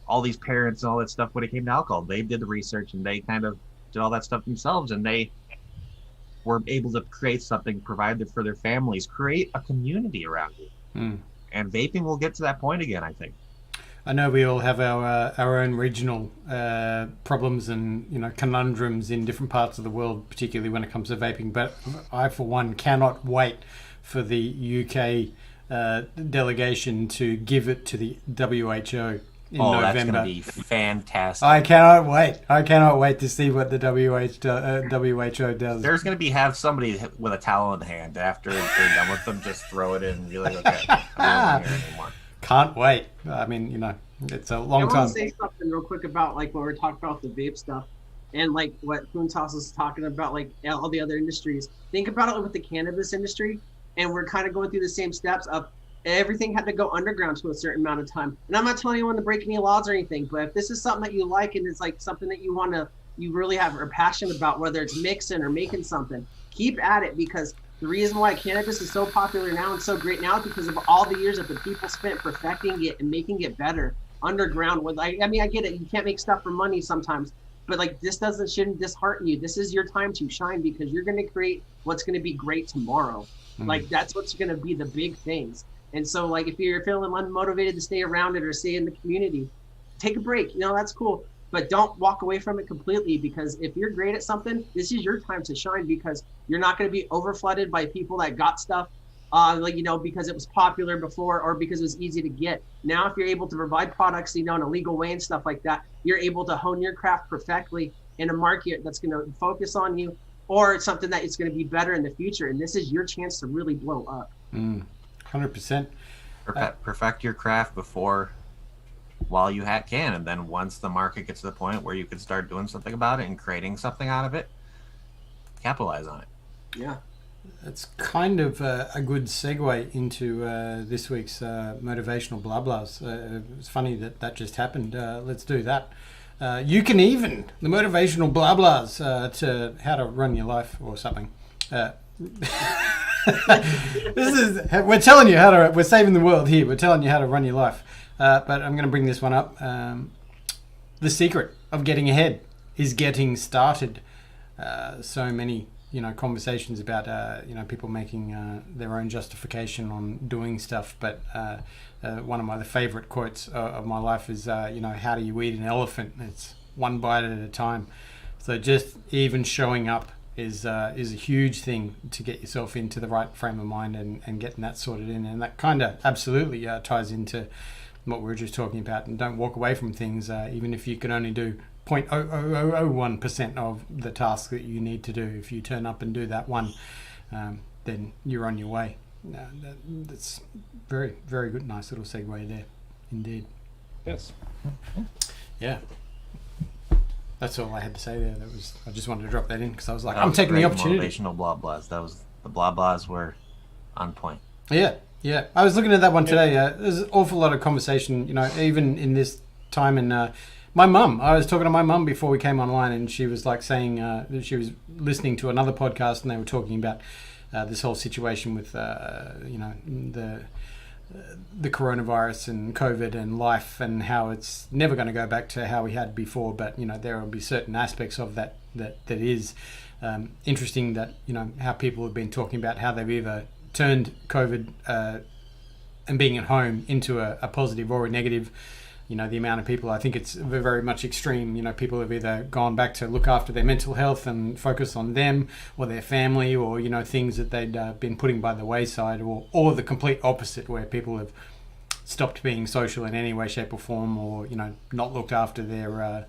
all these parents and all that stuff when it came to alcohol, they did the research and they kind of did all that stuff themselves, and they were able to create something, provide it for their families, create a community around you. And vaping will get to that point again, I think. I know we all have our own regional problems and conundrums in different parts of the world, particularly when it comes to vaping. But I, for one, cannot wait for the UK delegation to give it to the WHO in November. That's going to be fantastic. I cannot wait. I cannot wait to see what the WHO does. There's going to have somebody with a towel in hand after they're done with them, just throw it in and be like, okay, I don't want to hear anymore. Can't wait. I mean, it's a long time. I want to say something real quick about like when we're talking about the vape stuff and like what Poonsauce is talking about, like all the other industries. Think about it with the cannabis industry, and we're kind of going through the same steps of everything had to go underground to a certain amount of time. And I'm not telling anyone to break any laws or anything, but if this is something that you like and it's like something that you really have a passion about, whether it's mixing or making something, keep at it, because the reason why cannabis is so popular now and so great now is because of all the years that the people spent perfecting it and making it better underground. I get it. You can't make stuff for money sometimes, but like this shouldn't dishearten you. This is your time to shine, because you're going to create what's going to be great tomorrow. Like that's what's going to be the big things. And so like if you're feeling unmotivated to stay around it or stay in the community, take a break. That's cool. But don't walk away from it completely, because if you're great at something, this is your time to shine, because you're not going to be overflooded by people that got stuff, because it was popular before or because it was easy to get. Now, if you're able to provide products, in a legal way and stuff like that, you're able to hone your craft perfectly in a market that's going to focus on you, or it's something that is going to be better in the future. And this is your chance to really blow up. 100%. Perfect your craft while you can, and then once the market gets to the point where you can start doing something about it and creating something out of it, capitalize on it. Yeah, that's kind of a good segue into this week's motivational blah blahs. It's funny that just happened. Let's do that. You can even the motivational blah blahs to how to run your life or something. We're telling you we're saving the world here. We're telling you how to run your life. But I'm going to bring this one up. The secret of getting ahead is getting started. So many, conversations about, people making their own justification on doing stuff. But one of my favorite quotes of my life is, how do you eat an elephant? It's one bite at a time. So just even showing up is a huge thing to get yourself into the right frame of mind and getting that sorted in. And that kind of absolutely ties into what we were just talking about. And don't walk away from things, even if you can only do 0.0001% of the task that you need to do. If you turn up and do that one, then you're on your way. That's very, very good. Nice little segue there, indeed. Yes. Yeah. That's all I had to say there. I just wanted to drop that in because I was like, I'm taking the opportunity. Motivational blah blahs. The blah blahs were on point. Yeah. I was looking at that one today. There's an awful lot of conversation, even in this time. And my mum, I was talking to my mum before we came online, and she was like saying that she was listening to another podcast, and they were talking about this whole situation with, the coronavirus and COVID and life, and how it's never going to go back to how we had before. But there will be certain aspects of that is interesting. That how people have been talking about how they've either turned COVID and being at home into a positive or a negative. The amount of people, I think it's very much extreme. People have either gone back to look after their mental health and focus on them or their family, or, things that they'd been putting by the wayside, or the complete opposite, where people have stopped being social in any way, shape or form, or, not looked after their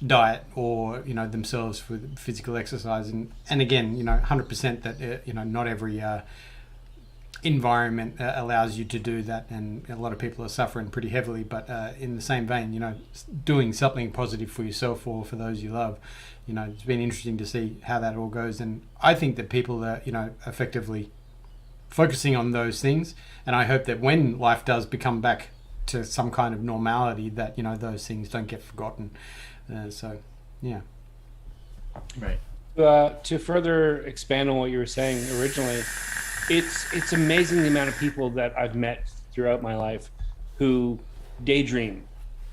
diet or, themselves with physical exercise. And again, 100% that, not every environment allows you to do that, and a lot of people are suffering pretty heavily. But in the same vein, doing something positive for yourself or for those you love, it's been interesting to see how that all goes. And I think that people are, effectively focusing on those things, and I hope that when life does become back to some kind of normality, that those things don't get forgotten. So yeah, right. To further expand on what you were saying originally, it's amazing the amount of people that I've met throughout my life who daydream.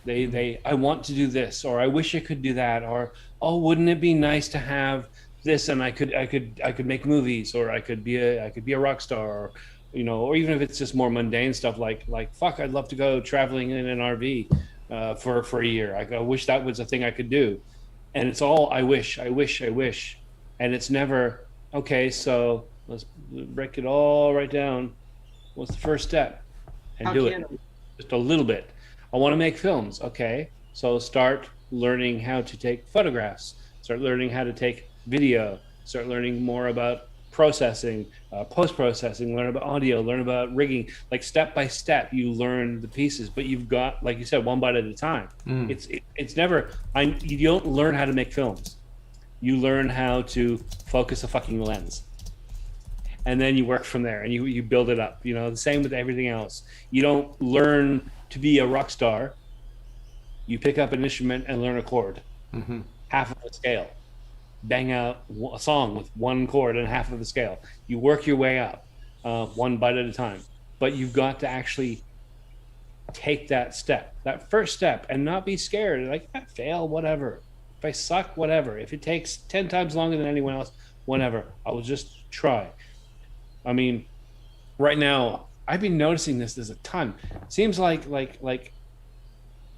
I want to do this, or I wish I could do that, or wouldn't it be nice to have this, and I could make movies, or I could be a rock star, or even if it's just more mundane stuff like fuck, I'd love to go traveling in an RV for a year. I wish that was a thing I could do. And it's all I wish, and it's never okay. So let's break it all right down. What's the first step? And do it just a little bit. I want to make films. Okay, so start learning how to take photographs. Start learning how to take video. Start learning more about processing, post-processing. Learn about audio. Learn about rigging. Like step by step, you learn the pieces. But you've got, like you said, one bite at a time. It's never. You don't learn how to make films. You learn how to focus a fucking lens, and then you work from there, and you build it up. The same with everything else. You don't learn to be a rock star. You pick up an instrument and learn a chord, half of the scale. Bang out a song with one chord and half of the scale. You work your way up, one bite at a time. But you've got to actually take that step, that first step, and not be scared. Like, I fail, whatever. If I suck, whatever. If it takes 10 times longer than anyone else, whatever. I will just try. I mean, right now, I've been noticing this. There's a ton. Seems like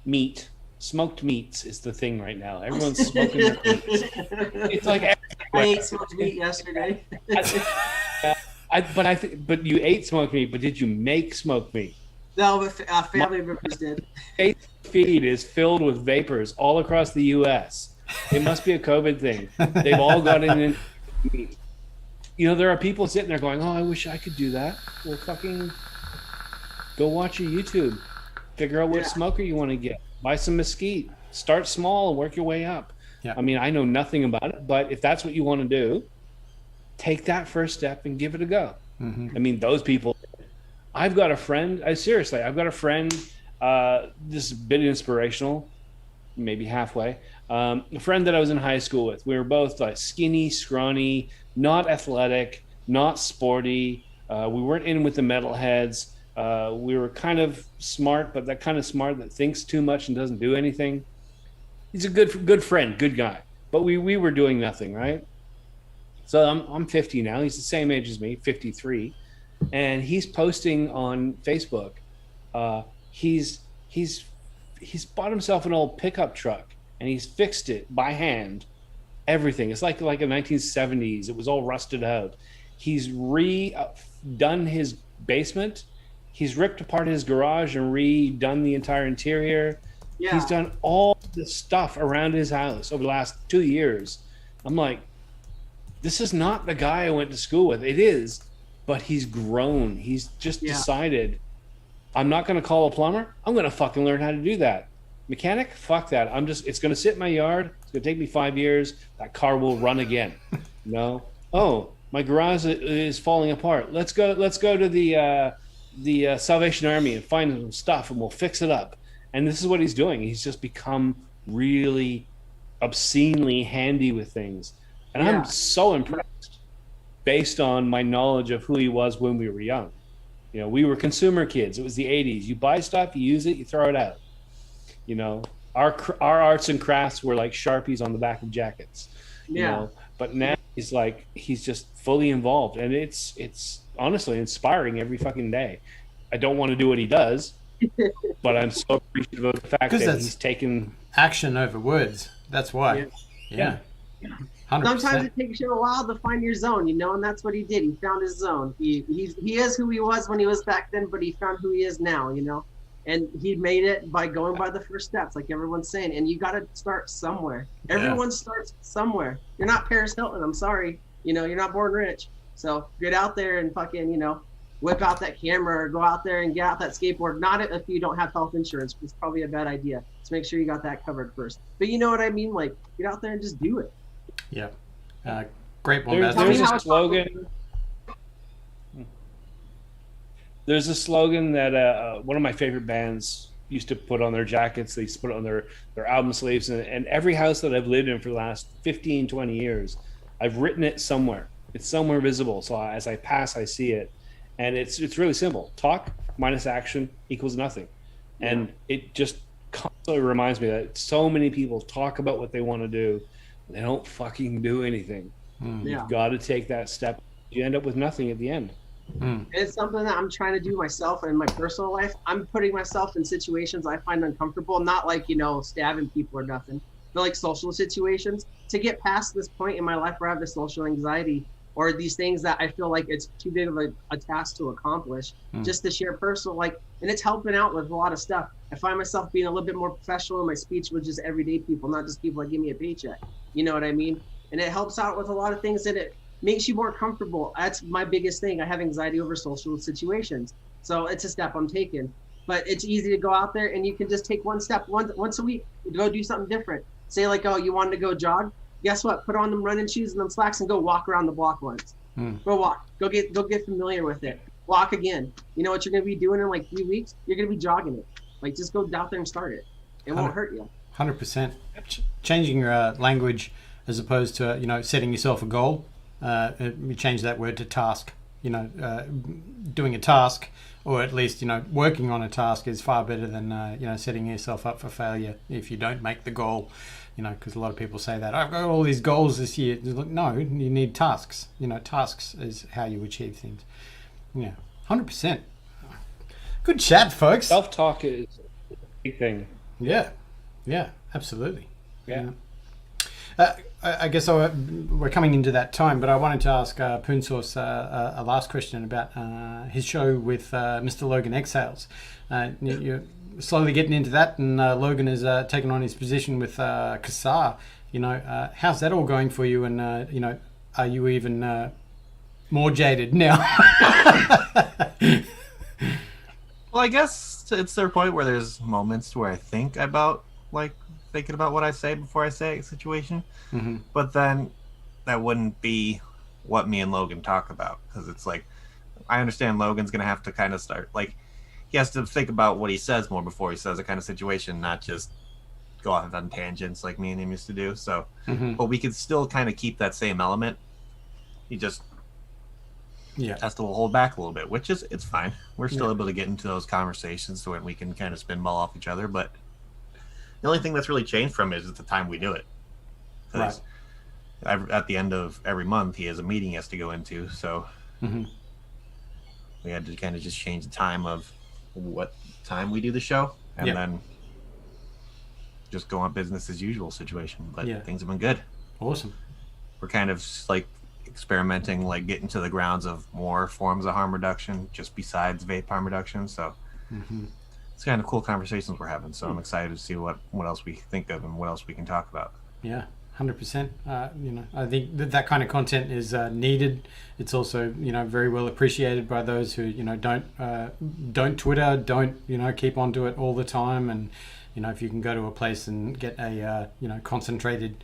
meat. Smoked meats is the thing right now. Everyone's smoking their meats. It's like I ate smoked meat yesterday. But you ate smoked meat. But did you make smoked meat? No, but family members did. Feed is filled with vapors all across the U.S. It must be a COVID thing. They've all gotten into meat. There are people sitting there going, "Oh, I wish I could do that." Well, fucking go watch your YouTube. Figure out what smoker you want to get. Buy some mesquite. Start small and work your way up. Yeah. I mean, I know nothing about it, but if that's what you want to do, take that first step and give it a go. I mean, those people. I've got a friend. Seriously, I've got a friend. This is a bit inspirational, maybe halfway. A friend that I was in high school with. We were both skinny, scrawny, not athletic, not sporty. We weren't in with the metalheads. We were kind of smart, but that kind of smart that thinks too much and doesn't do anything. He's a good friend, good guy. But we were doing nothing, right? So I'm 50 now. He's the same age as me, 53, and he's posting on Facebook. He's bought himself an old pickup truck and he's fixed it by hand. Everything. It's like a 1970s. It was all rusted out. He's redone his basement. He's ripped apart his garage and redone the entire interior. Yeah. He's done all the stuff around his house over the last 2 years. I'm like, this is not the guy I went to school with. It is, but he's grown. He's just decided, I'm not going to call a plumber. I'm going to fucking learn how to do that. Mechanic? Fuck that. It's going to sit in my yard. It's going to take me 5 years. That car will run again. Oh, my garage is falling apart. Let's go to the Salvation Army and find some stuff and we'll fix it up. And this is what he's doing. He's just become really obscenely handy with things. And I'm so impressed based on my knowledge of who he was when we were young. We were consumer kids. It was the 80s. You buy stuff, you use it, you throw it out. Our arts and crafts were like Sharpies on the back of jackets. But now he's just fully involved. And it's honestly inspiring every fucking day. I don't want to do what he does, but I'm so appreciative of the fact that he's taken action over words. That's why. Yeah. 100%. Sometimes it takes you a while to find your zone, and that's what he did. He found his zone. He is who he was when he was back then, but he found who he is now, and he made it by going by the first steps, like everyone's saying. And you got to start somewhere. Everyone starts somewhere. You're not Paris Hilton. I'm sorry. You're not born rich. So get out there and fucking, whip out that camera or go out there and get out that skateboard. Not if you don't have health insurance, it's probably a bad idea. So make sure you got that covered first. But you know what I mean? Like, get out there and just do it. Yeah. Great one. There's a slogan. There's a slogan that one of my favorite bands used to put on their jackets. They used to put it on their album sleeves. And every house that I've lived in for the last 15, 20 years, I've written it somewhere. It's somewhere visible. So as I pass, I see it. And it's really simple. Talk minus action equals nothing. And it just constantly reminds me that so many people talk about what they want to do. And they don't fucking do anything. You've got to take that step. You end up with nothing at the end. It's something that I'm trying to do myself in my personal life. I'm putting myself in situations I find uncomfortable, not like, stabbing people or nothing, but like social situations. To get past this point in my life where I have the social anxiety or these things that I feel like it's too big of a task to accomplish, just to share personal, and it's helping out with a lot of stuff. I find myself being a little bit more professional in my speech with just everyday people, not just people that give me a paycheck. You know what I mean? And it helps out with a lot of things, and it makes you more comfortable. That's my biggest thing. I have anxiety over social situations. So it's a step I'm taking. But it's easy to go out there and you can just take one step once a week, go do something different. Say you wanted to go jog. Guess what? Put on them running shoes and them slacks and go walk around the block once. Go walk. Go get familiar with it. Walk again. You know what you're going to be doing in like 3 weeks? You're going to be jogging it. Just go out there and start it. It won't hurt you. 100%. Changing your language as opposed to, setting yourself a goal. We change that word to task. Doing a task, or at least working on a task, is far better than setting yourself up for failure if you don't make the goal. Because a lot of people say that I've got all these goals this year. No, you need tasks. Tasks is how you achieve things. 100%. Good chat, folks. Self-talk is a big thing. Yeah, absolutely. Yeah. I guess we're coming into that time, but I wanted to ask Poonsauce a last question about his show with Mr. Logan Exhales. You're slowly getting into that, and Logan has taken on his position with Kassar. How's that all going for you? And are you even more jaded now? Well, I guess it's their point where there's moments where I think about thinking about what I say before I say a situation. But then that wouldn't be what me and Logan talk about, because it's I understand Logan's gonna have to kind of start he has to think about what he says more before he says a kind of situation, not just go off on tangents like me and him used to do. So but we could still kind of keep that same element. He just has to hold back a little bit, which is it's fine. We're still able to get into those conversations so we can kind of spin ball off each other. But the only thing that's really changed from it is the time we do it. Right. At the end of every month, he has a meeting he has to go into. So we had to kind of just change the time of what time we do the show. And then just go on business as usual situation. But things have been good. Awesome. We're kind of experimenting, getting to the grounds of more forms of harm reduction, just besides vape harm reduction. So it's kind of cool conversations we're having. So I'm excited to see what else we think of and what else we can talk about. Yeah, 100%. I think that kind of content is needed. It's also, very well appreciated by those who, don't Twitter, don't, keep onto it all the time. And, if you can go to a place and get a, concentrated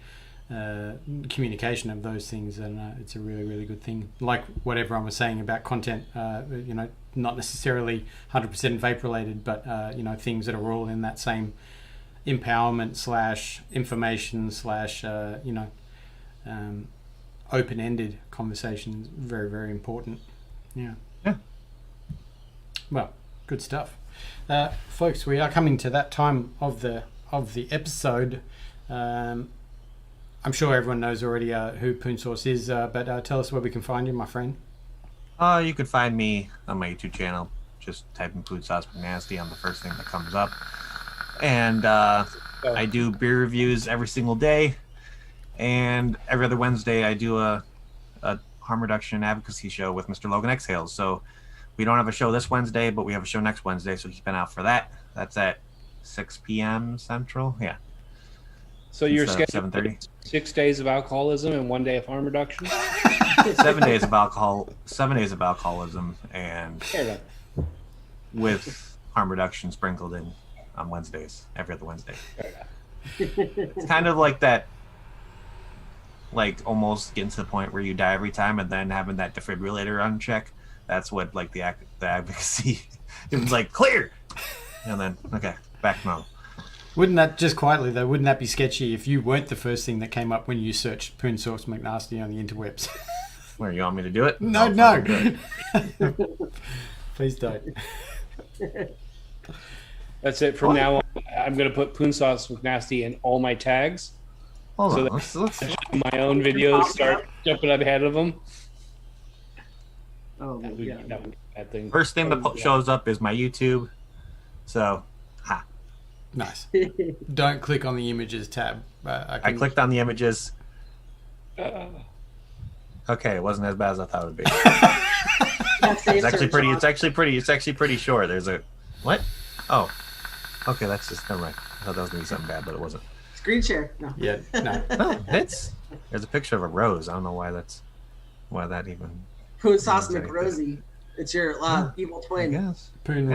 communication of those things, and it's a really, really good thing. Like what everyone was saying about content, not necessarily 100% vape related, but things that are all in that same empowerment / information / open-ended conversations. Very, very important. Yeah. Well, good stuff, folks. We are coming to that time of the episode. I'm sure everyone knows already who Poonsauce is, but tell us where we can find you, my friend. You can find me on my YouTube channel. Just type in PoonsauceMcNasty on the first thing that comes up. And I do beer reviews every single day. And every other Wednesday, I do a harm reduction and advocacy show with Mr. Logan Exhales. So we don't have a show this Wednesday, but we have a show next Wednesday, so keep an eye out for that. That's at 6 p.m. Central. Yeah. So you're scheduled 6 days of alcoholism and 1 day of harm reduction? 7 days of alcohol, 7 days of alcoholism, and with harm reduction sprinkled in on Wednesdays, every other Wednesday. It's kind of like that, like almost getting to the point where you die every time, and then having that defibrillator on check. That's what like the advocacy. It was like clear, and then okay, back normal. Wouldn't that, just quietly though, wouldn't that be sketchy if you weren't the first thing that came up when you searched PoonsauceMcNasty on the interwebs? Where, you want me to do it? No. Okay, Please don't. That's it. From now on, I'm going to put PoonsauceMcNasty in all my tags. Hold So on. that- Let's My own videos start jumping up ahead of them. Oh, That would, yeah. that would be a bad thing. First thing that shows up is my YouTube. So, Nice. Don't click on the images tab. I clicked on the images. Okay, it wasn't as bad as I thought it would be. It's actually pretty. It's actually pretty short. There's a what? Oh, okay. That's just never mind. I thought that was gonna be something bad, but it wasn't. Screen share. No. Yeah, no. Oh, there's a picture of a rose. I don't know why that even. Sauce McRosy. It's your evil I twin. guess. Poon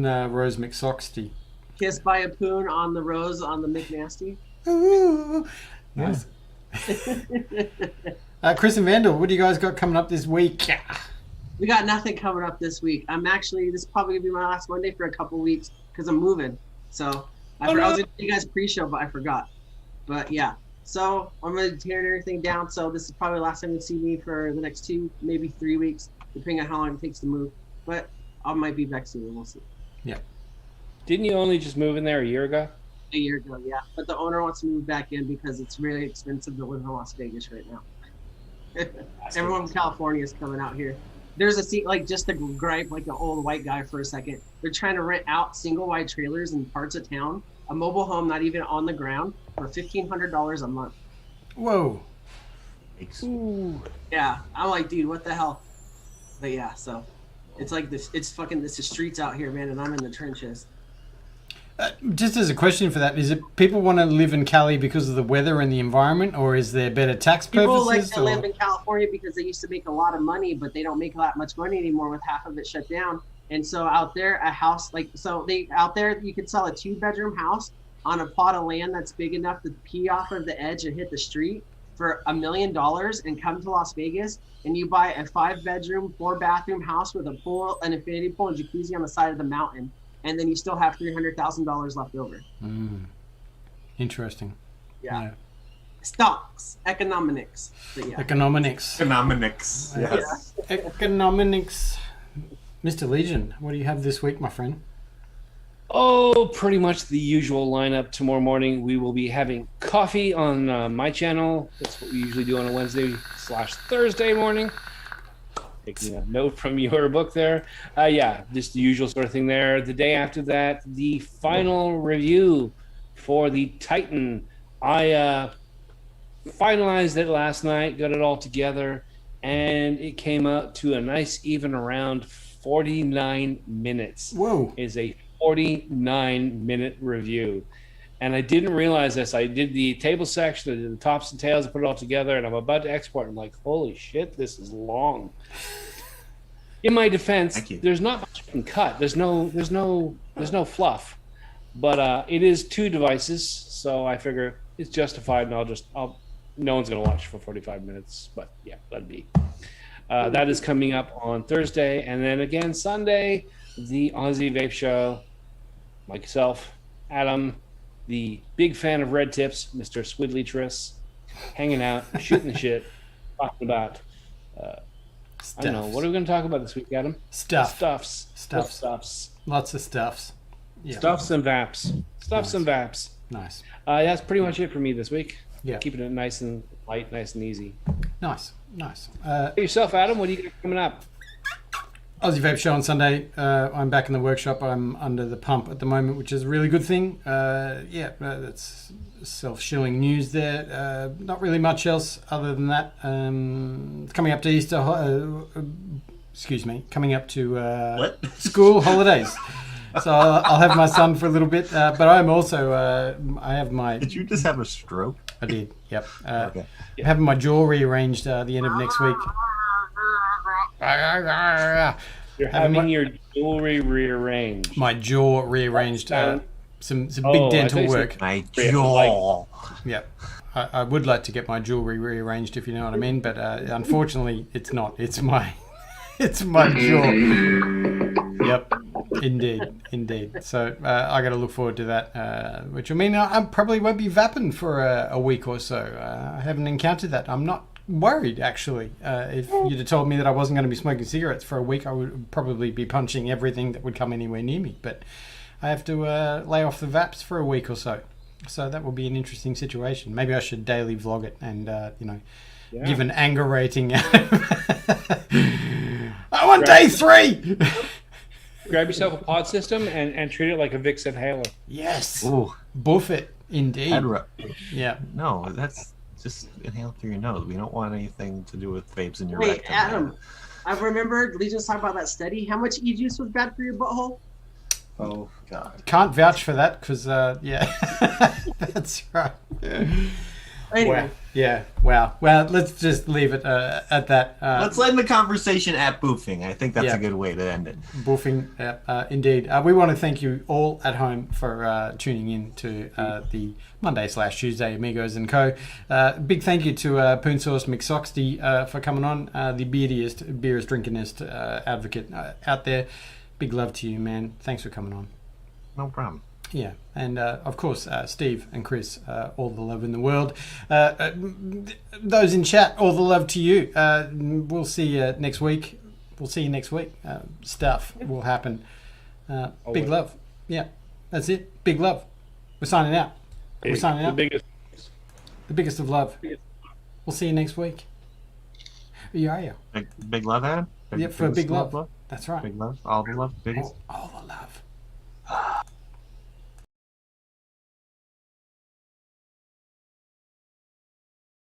Rose McSoxty. Kissed by a poon on the rose on the McNasty. Ooh. Nice. Chris and Vandal, what do you guys got coming up this week? We got nothing coming up this week. This is probably gonna be my last Monday for a couple weeks because I'm moving. So I was gonna do you guys pre-show, but I forgot. But yeah, so I'm gonna tear everything down. So this is probably the last time you see me for the next 2, maybe 3 weeks, depending on how long it takes to move. But I might be back soon. We'll see. Yeah. Didn't you only just move in there a year ago? A year ago, yeah. But the owner wants to move back in because it's really expensive to live in Las Vegas right now. Everyone from California is coming out here. There's a seat, like, just to gripe like an old white guy for a second. They're trying to rent out single wide trailers in parts of town, a mobile home not even on the ground, for $1,500 a month. Whoa. Ooh. Yeah, I'm like, dude, what the hell? But yeah, so it's like this. It's the streets out here, man, and I'm in the trenches. Just as a question for that, is it people want to live in Cali because of the weather and the environment, or is there better tax People purposes? like to live in California because they used to make a lot of money, but they don't make that much money anymore with half of it shut down. And so out there, a house out there, you could sell a 2-bedroom house on a plot of land that's big enough to pee off of the edge and hit the street for $1 million and come to Las Vegas, and you buy a 5-bedroom, 4-bathroom house with a pool, an infinity pool, and jacuzzi on the side of the mountain. And then you still have $300,000 left over. Interesting. Yeah. Stocks, economics. But yeah. Economics. Economics. Yes. Economics. Mr. Legion, what do you have this week, my friend? Oh, pretty much the usual lineup. Tomorrow morning, we will be having coffee on my channel. That's what we usually do on a Wednesday/Thursday morning. Taking a note from your book there. Yeah, just the usual sort of thing there. The day after that, the final review for the Titan. I finalized it last night, got it all together, and it came out to a nice even around 49 minutes. Whoa. Is a 49-minute review. And I didn't realize this. I did the table section, I did the tops and tails, I put it all together, and I'm about to export. I'm like, holy shit, this is long. In my defense, there's not much you can cut. There's no fluff. But it is 2 devices, so I figure it's justified, and no one's gonna watch for 45 minutes. But yeah, that'd be. That is coming up on Thursday, and then again Sunday, the Aussie Vape Show. Myself, Adam, the big fan of red tips, Mr. Swidley Triss, hanging out, shooting the shit, talking about. I don't know. What are we going to talk about this week, Adam? Stuffs. Lots of stuffs. Yeah. Stuffs and vaps. And vaps. Nice. That's pretty much it for me this week. Yeah. Keeping it nice and light, nice and easy. Nice. Yourself, Adam, what do you got coming up? Aussie Vape Show on Sunday. I'm back in the workshop. I'm under the pump at the moment, which is a really good thing. That's self-shilling news there. Not really much else other than that. It's coming up to Easter. Coming up to school holidays. So I'll have my son for a little bit. But I'm also I have my. Did you just have a stroke? I did. Yep. Okay. I'm having my jaw rearranged the end of next week. You're having your jewelry rearranged. My jaw rearranged. Some big I dental think so. work. My jaw. Yep. I would like to get my jewelry rearranged, if you know what I mean, but unfortunately, it's not. It's my jaw. Yep. Indeed. So I got to look forward to that, which will mean I probably won't be vapping for a week or so. I haven't encountered that. I'm not worried, actually. If you'd have told me that I wasn't going to be smoking cigarettes for a week, I would probably be punching everything that would come anywhere near me. But I have to lay off the vaps for a week or so. So that will be an interesting situation. Maybe I should daily vlog it and, give an anger rating. I want day 3! Grab yourself a pod system and treat it like a Vicks inhaler. Yes. Ooh. Buff it, indeed. Yeah. No, that's just inhale through your nose. We don't want anything to do with vapes in your Wait, rectum. Adam, I've remembered Legion's talking about that study. How much e-juice was bad for your butthole? Oh, God. Can't vouch for that because, that's right. Anyway. Wow. Yeah, wow. Well, let's just leave it at that. Let's end the conversation at boofing. I think that's Yeah. a good way to end it. Boofing, indeed. We want to thank you all at home for tuning in to the Monday/Tuesday Amigos and Co. Big thank you to PoonsauceMcNasty for coming on, the beerdiest, beerest, drinkingest advocate out there. Big love to you, man. Thanks for coming on. No problem. Yeah, and of course, Steve and Chris, all the love in the world. Those in chat, all the love to you. We'll see you next week. Stuff will happen. Big love. Yeah, that's it. Big love. We're signing out. The biggest of love. We'll see you next week. Yeah. Big love, Adam? Yep, for big love. That's right. Big love. All the love. Biggest. Oh,